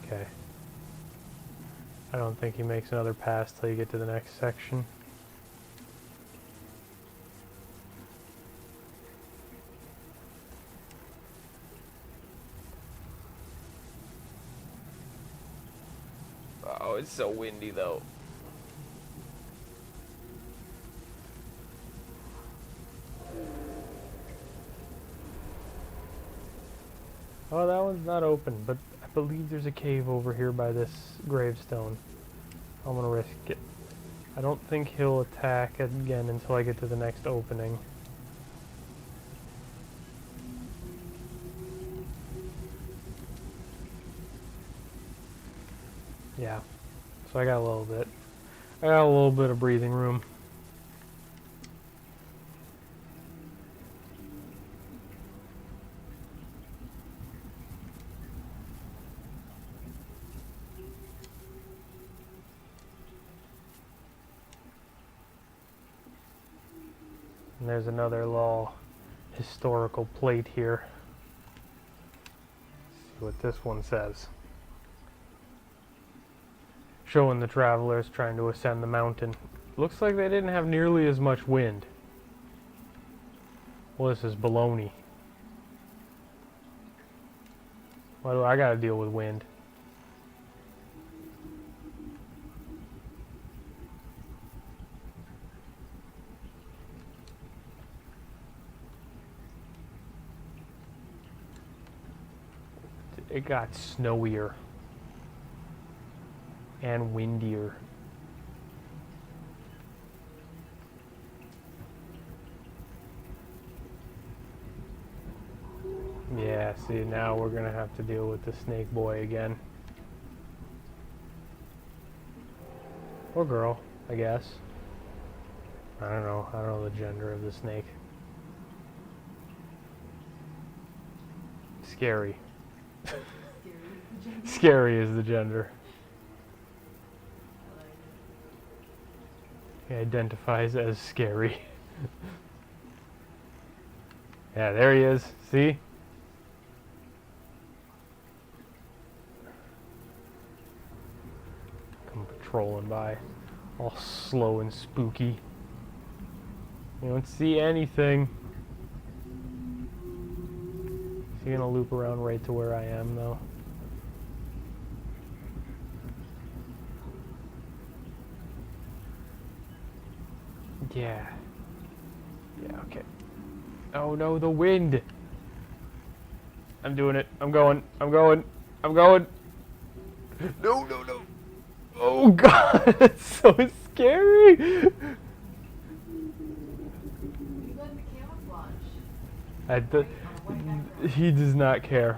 Okay. I don't think he makes another pass till you get to the next section. Oh, it's so windy though. Oh, that one's not open, but I believe there's a cave over here by this gravestone. I'm gonna risk it. I don't think he'll attack again until I get to the next opening. Yeah, so I got a little bit. I got a little bit of breathing room. And there's another little historical plate here. Let's see what this one says. Showing the travelers trying to ascend the mountain. Looks like they didn't have nearly as much wind. Well, this is baloney. Why do I gotta deal with wind? It got snowier. and windier. Yeah, see, now we're gonna have to deal with the snake boy again. Or girl, I guess. I don't know. I don't know the gender of the snake. Scary. Scary is the gender. He identifies as scary. Yeah, there he is. See? Come patrolling by. All slow and spooky. You don't see anything. Is he gonna loop around right to where I am, though? Yeah. Yeah, okay. Oh no, the wind! I'm doing it. I'm going. I'm going. I'm going. No, no, no. Oh god, it's so scary! You got the camouflage. He does not care.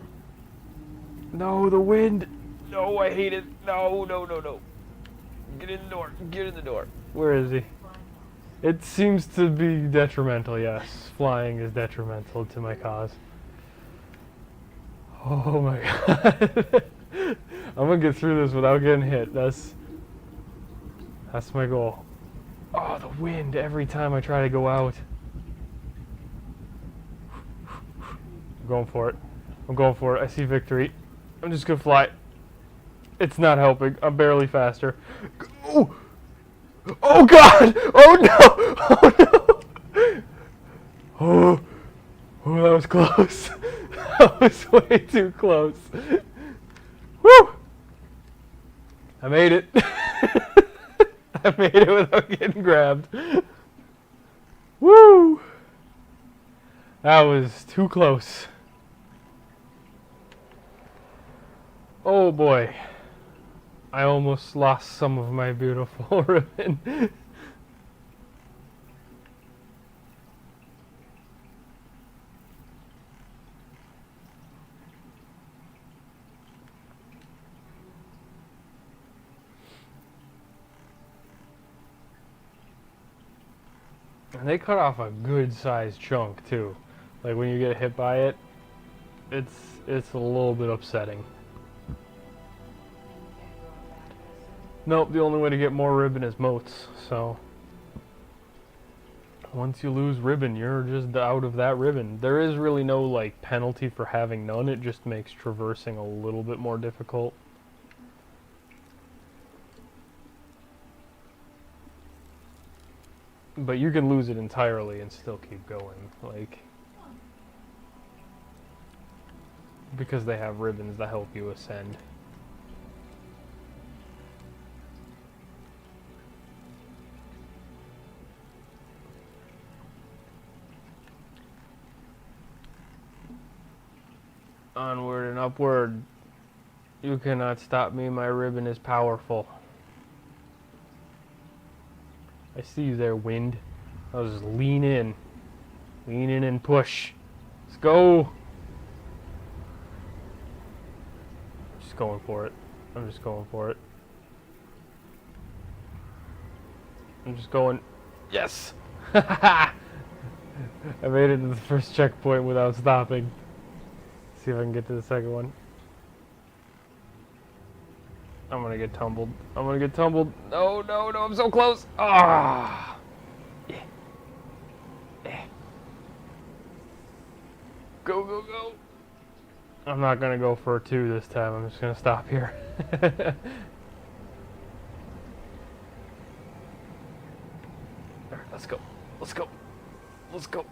No, the wind! No, I hate it. No, no, no, no. Get in the door. Get in the door. Where is he? It seems to be detrimental, yes. Flying is detrimental to my cause. Oh my god. I'm gonna get through this without getting hit. That's my goal. Oh, the wind every time I try to go out. I'm going for it. I'm going for it. I see victory. I'm just gonna fly. It's not helping. I'm barely faster. Oh! Oh god! Oh no! Oh no! Oh, oh, that was close. That was way too close. Woo! I made it. I made it without getting grabbed. Woo! That was too close. Oh boy. I almost lost some of my beautiful ribbon. And they cut off a good sized chunk too. Like when you get hit by it, it's a little bit upsetting. Nope, the only way to get more ribbon is motes, so once you lose ribbon, you're just out of that ribbon. There is really no like penalty for having none, it just makes traversing a little bit more difficult. But you can lose it entirely and still keep going, like, because they have ribbons that help you ascend. Onward and upward. You cannot stop me, my ribbon is powerful. I see you there, wind. I'll just lean in. Lean in and push. Let's go! Just going for it. I'm just going for it. I'm just going. Yes! I made it to the first checkpoint without stopping. See if I can get to the second one. I'm gonna get tumbled. I'm gonna get tumbled. No, no, no, I'm so close. Ah! Yeah. Yeah. Go, go, go. I'm not gonna go for a 2 this time. I'm just gonna stop here. Alright, let's go. Let's go. Let's go.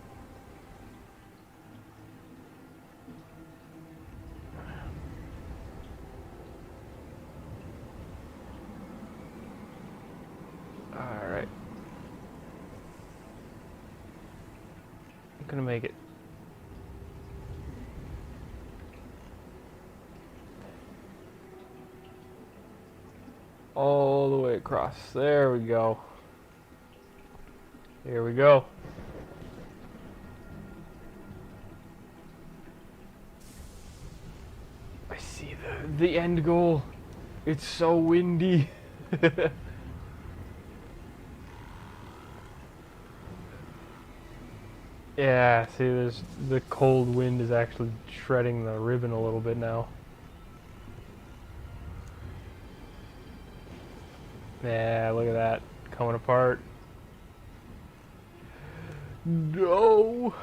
Alright. I'm gonna make it. all the way across. There we go. Here we go. I see the end goal. It's so windy. Yeah, see, the cold wind is actually shredding the ribbon a little bit now. Yeah, look at that, coming apart. No!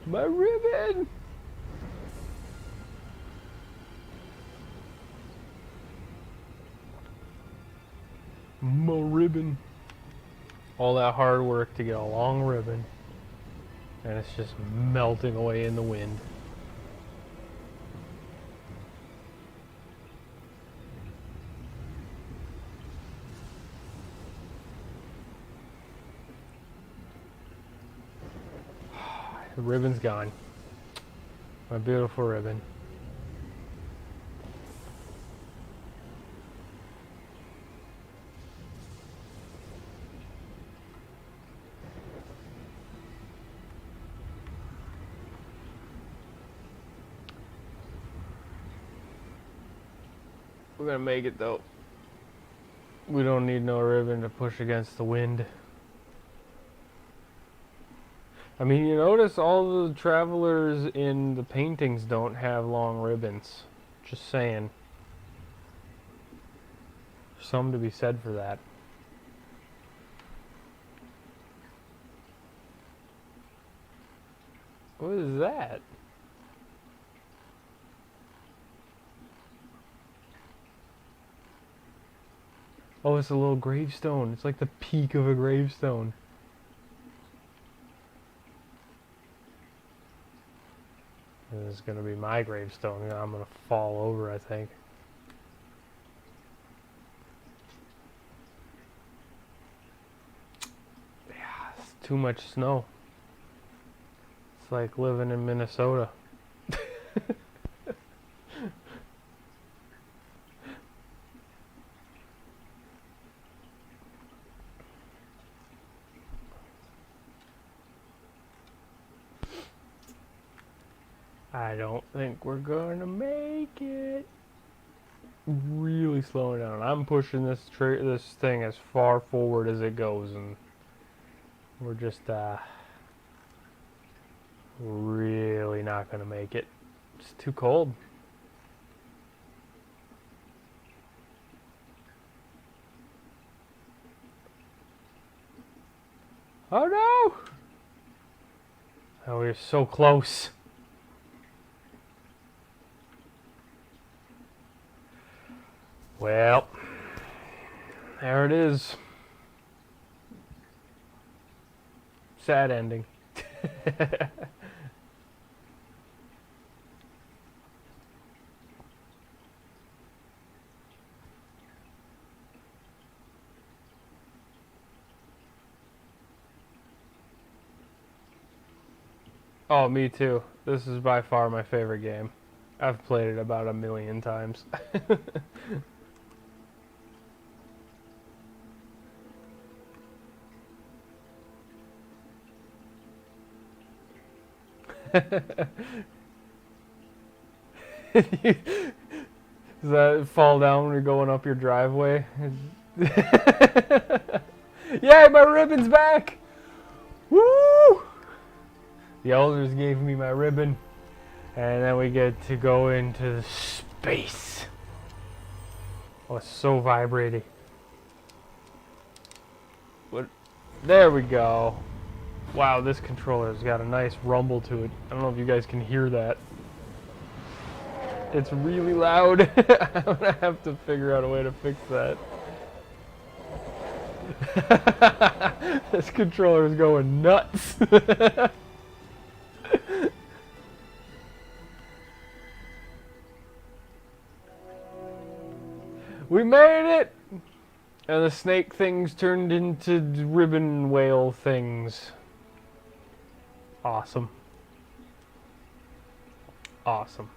My ribbon! My ribbon. All that hard work to get a long ribbon, and it's just melting away in the wind. The ribbon's gone. My beautiful ribbon. We're gonna make it though. We don't need no ribbon to push against the wind. I mean, you notice all the travelers in the paintings don't have long ribbons. Just saying. Some to be said for that. What is that? Oh, it's a little gravestone. It's like the peak of a gravestone. This is gonna be my gravestone. I'm gonna fall over, I think. Yeah, it's too much snow. It's like living in Minnesota. I don't think we're gonna make it. Really slowing down. I'm pushing this thing as far forward as it goes, and we're just really not gonna make it. It's too cold. Oh no! Oh, we're so close. Well, there it is. Sad ending. Oh, me too. This is by far my favorite game. I've played it about 1,000,000 times. Does that fall down when you're going up your driveway? Yay, my ribbon's back! Woo! The elders gave me my ribbon, and then we get to go into space. Oh, it's so vibrating. But there we go. Wow, this controller's got a nice rumble to it. I don't know if you guys can hear that. It's really loud. I'm gonna have to figure out a way to fix that. This controller is going nuts. We made it! And the snake things turned into ribbon whale things. Awesome. Awesome.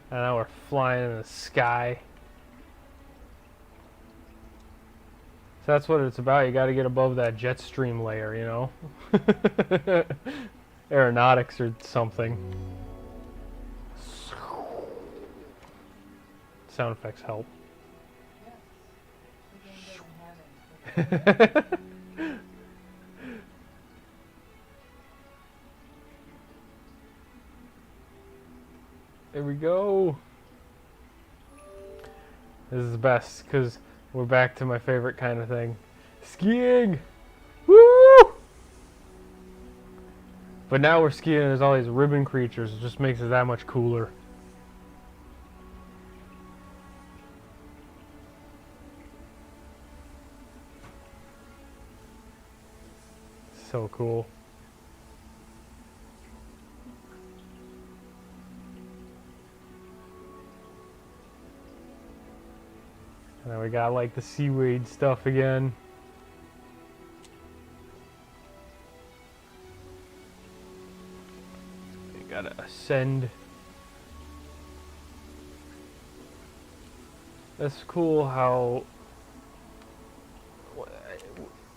And now we're flying in the sky. So that's what it's about. You got to get above that jet stream layer, you know? Aeronautics or something. Sound effects help. Yes. The game doesn't have any. There we go. This is the best because we're back to my favorite kind of thing. Skiing! Woo! But now we're skiing and there's all these ribbon creatures. It just makes it that much cooler. So cool. And then we got like the seaweed stuff again. You gotta ascend. That's cool how...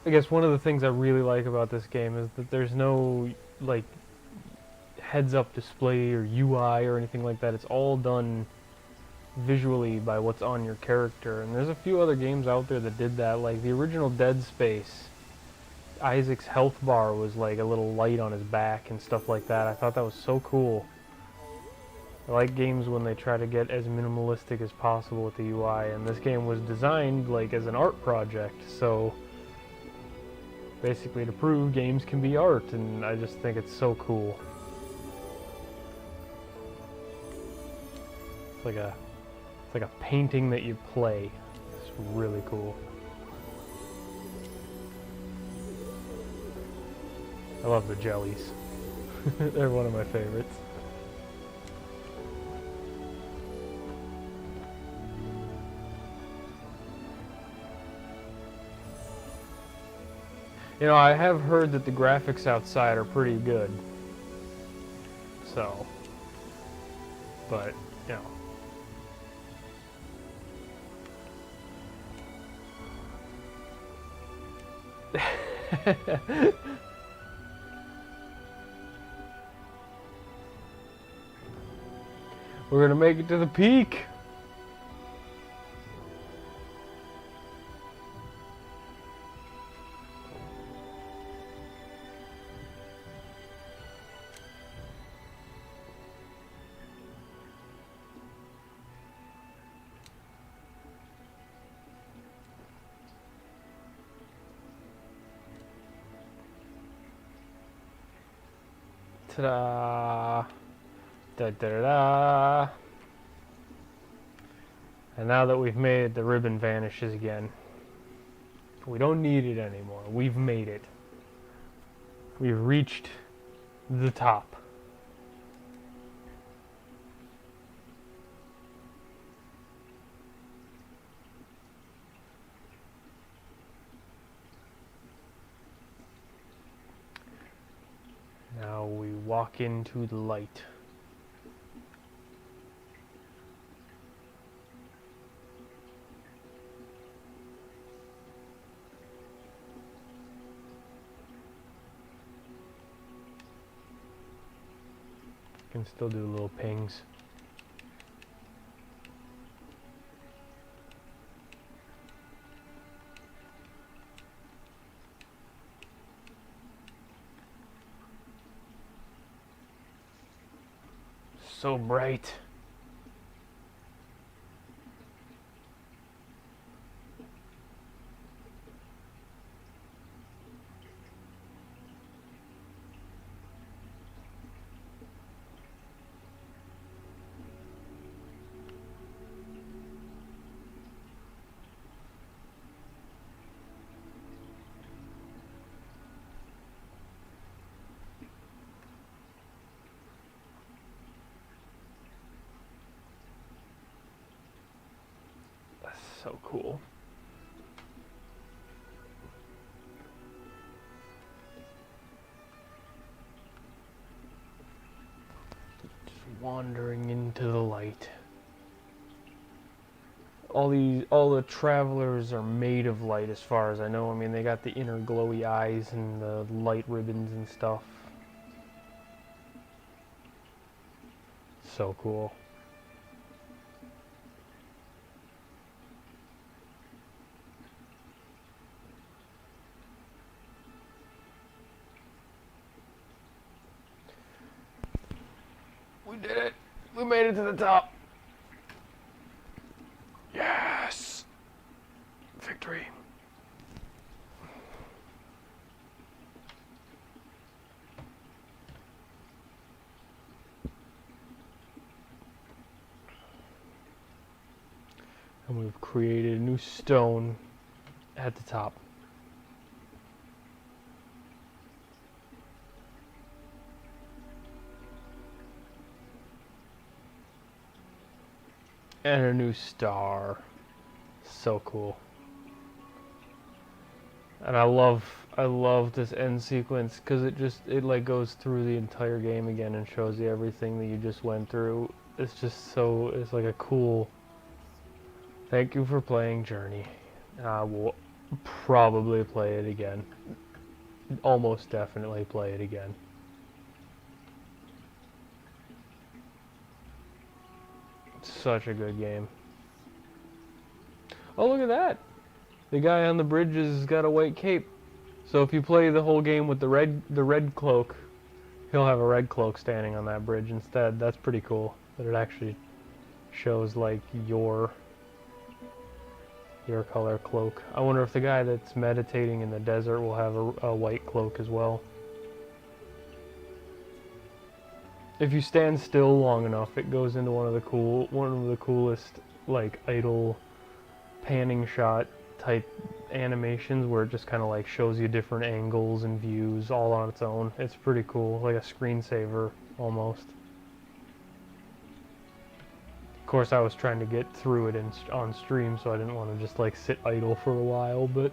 I guess one of the things I really like about this game is that there's no like heads-up display or UI or anything like that. It's all done visually by what's on your character. And there's a few other games out there that did that, like the original Dead Space. Isaac's health bar was like a little light on his back and stuff like that. I thought that was so cool. I like games when they try to get as minimalistic as possible with the UI, and this game was designed like as an art project, so basically to prove games can be art, and I just think it's so cool. It's like a painting that you play. It's really cool. I love the jellies. They're one of my favorites. You know, I have heard that the graphics outside are pretty good. So, but, you know. We're gonna make it to the peak. Ta-da! Da-da-da-da! And now that we've made it, the ribbon vanishes again. We don't need it anymore. We've made it. We've reached the top. Now we walk into the light. Can still do little pings. So bright. That's so cool. Just wandering into the light. all the travelers are made of light as far as I know. I mean, they got the inner glowy eyes and the light ribbons and stuff. So cool. We did it. We made it to the top. Yes. Victory. And we've created a new stone at the top. And a new star. So cool. And I love this end sequence because it like goes through the entire game again and shows you everything that you just went through. It's just so, it's like a cool thank you for playing Journey. I will probably play it again. Almost definitely play it again. Such a good game. Oh, look at that! The guy on the bridge has got a white cape. So if you play the whole game with the red cloak, he'll have a red cloak standing on that bridge instead. That's pretty cool. That it actually shows like your color cloak. I wonder if the guy that's meditating in the desert will have a white cloak as well. If you stand still long enough, it goes into one of the coolest like idle panning shot type animations where it just kind of like shows you different angles and views all on its own. It's pretty cool, like a screensaver almost. Of course, I was trying to get through it on stream, so I didn't want to just like sit idle for a while, but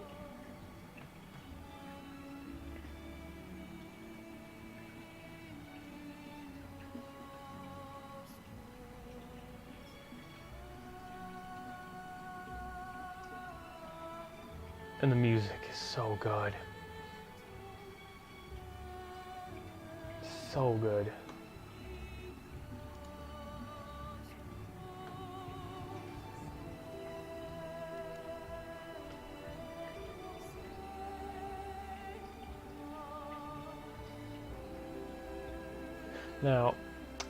and the music is so good. So good. Now,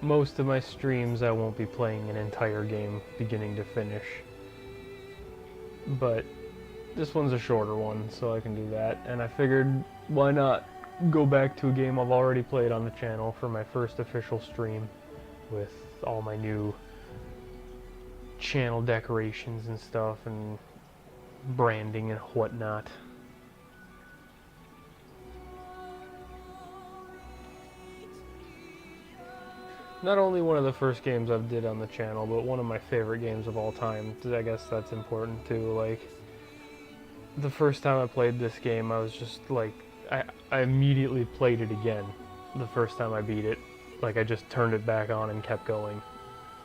most of my streams I won't be playing an entire game beginning to finish, but this one's a shorter one, so I can do that, and I figured why not go back to a game I've already played on the channel for my first official stream with all my new channel decorations and stuff and branding and whatnot. Not only one of the first games I've did on the channel, but one of my favorite games of all time. I guess that's important too. Like, the first time I played this game, I was just like, I immediately played it again the first time I beat it. Like, I just turned it back on and kept going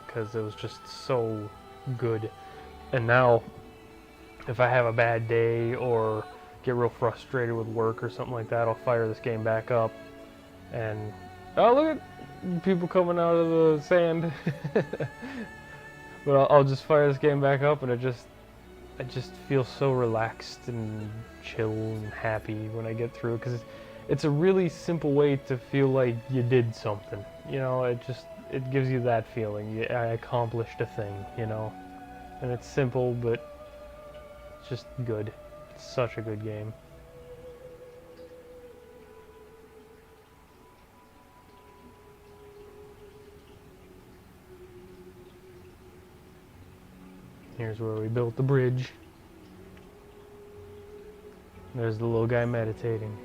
because it was just so good. And now, if I have a bad day or get real frustrated with work or something like that, I'll fire this game back up and, oh, look at people coming out of the sand. But I'll just fire this game back up and I just feel so relaxed and chill and happy when I get through it, because it's a really simple way to feel like you did something. You know, it gives you that feeling. I accomplished a thing, you know. And it's simple, but it's just good. It's such a good game. Here's where we built the bridge. There's the little guy meditating.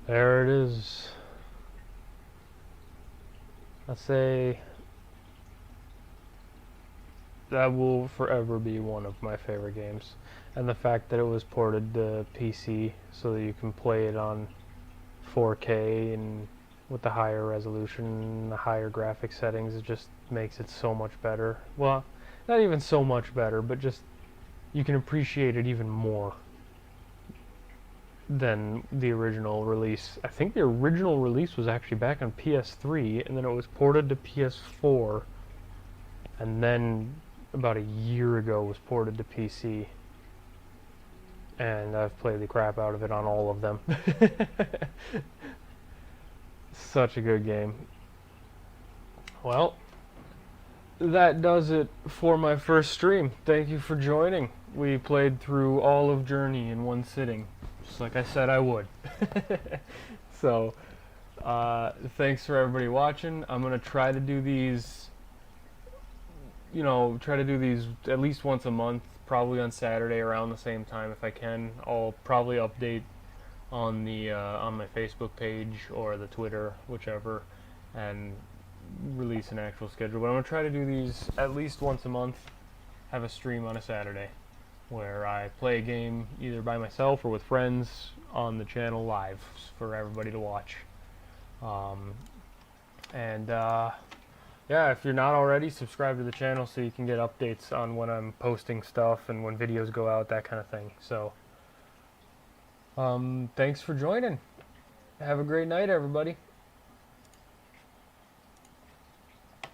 There it is. I'd say that will forever be one of my favorite games. And the fact that it was ported to PC so that you can play it on 4K and with the higher resolution, the higher graphic settings, it just makes it so much better. Well, not even so much better, but just you can appreciate it even more than the original release. I think the original release was actually back on PS3, and then it was ported to PS4, and then about a year ago was ported to PC. And I've played the crap out of it on all of them. Such a good game. Well, that does it for my first stream. Thank you for joining. We played through all of Journey in one sitting, just like I said I would. So, thanks for everybody watching. I'm gonna try to do these, at least once a month, probably on Saturday around the same time if I can. I'll probably update on the on my Facebook page or the Twitter, whichever, and release an actual schedule. But I'm gonna try to do these at least once a month. Have a stream on a Saturday where I play a game either by myself or with friends on the channel live for everybody to watch. Yeah, if you're not already, subscribe to the channel so you can get updates on when I'm posting stuff and when videos go out, that kind of thing. So, thanks for joining. Have a great night, everybody.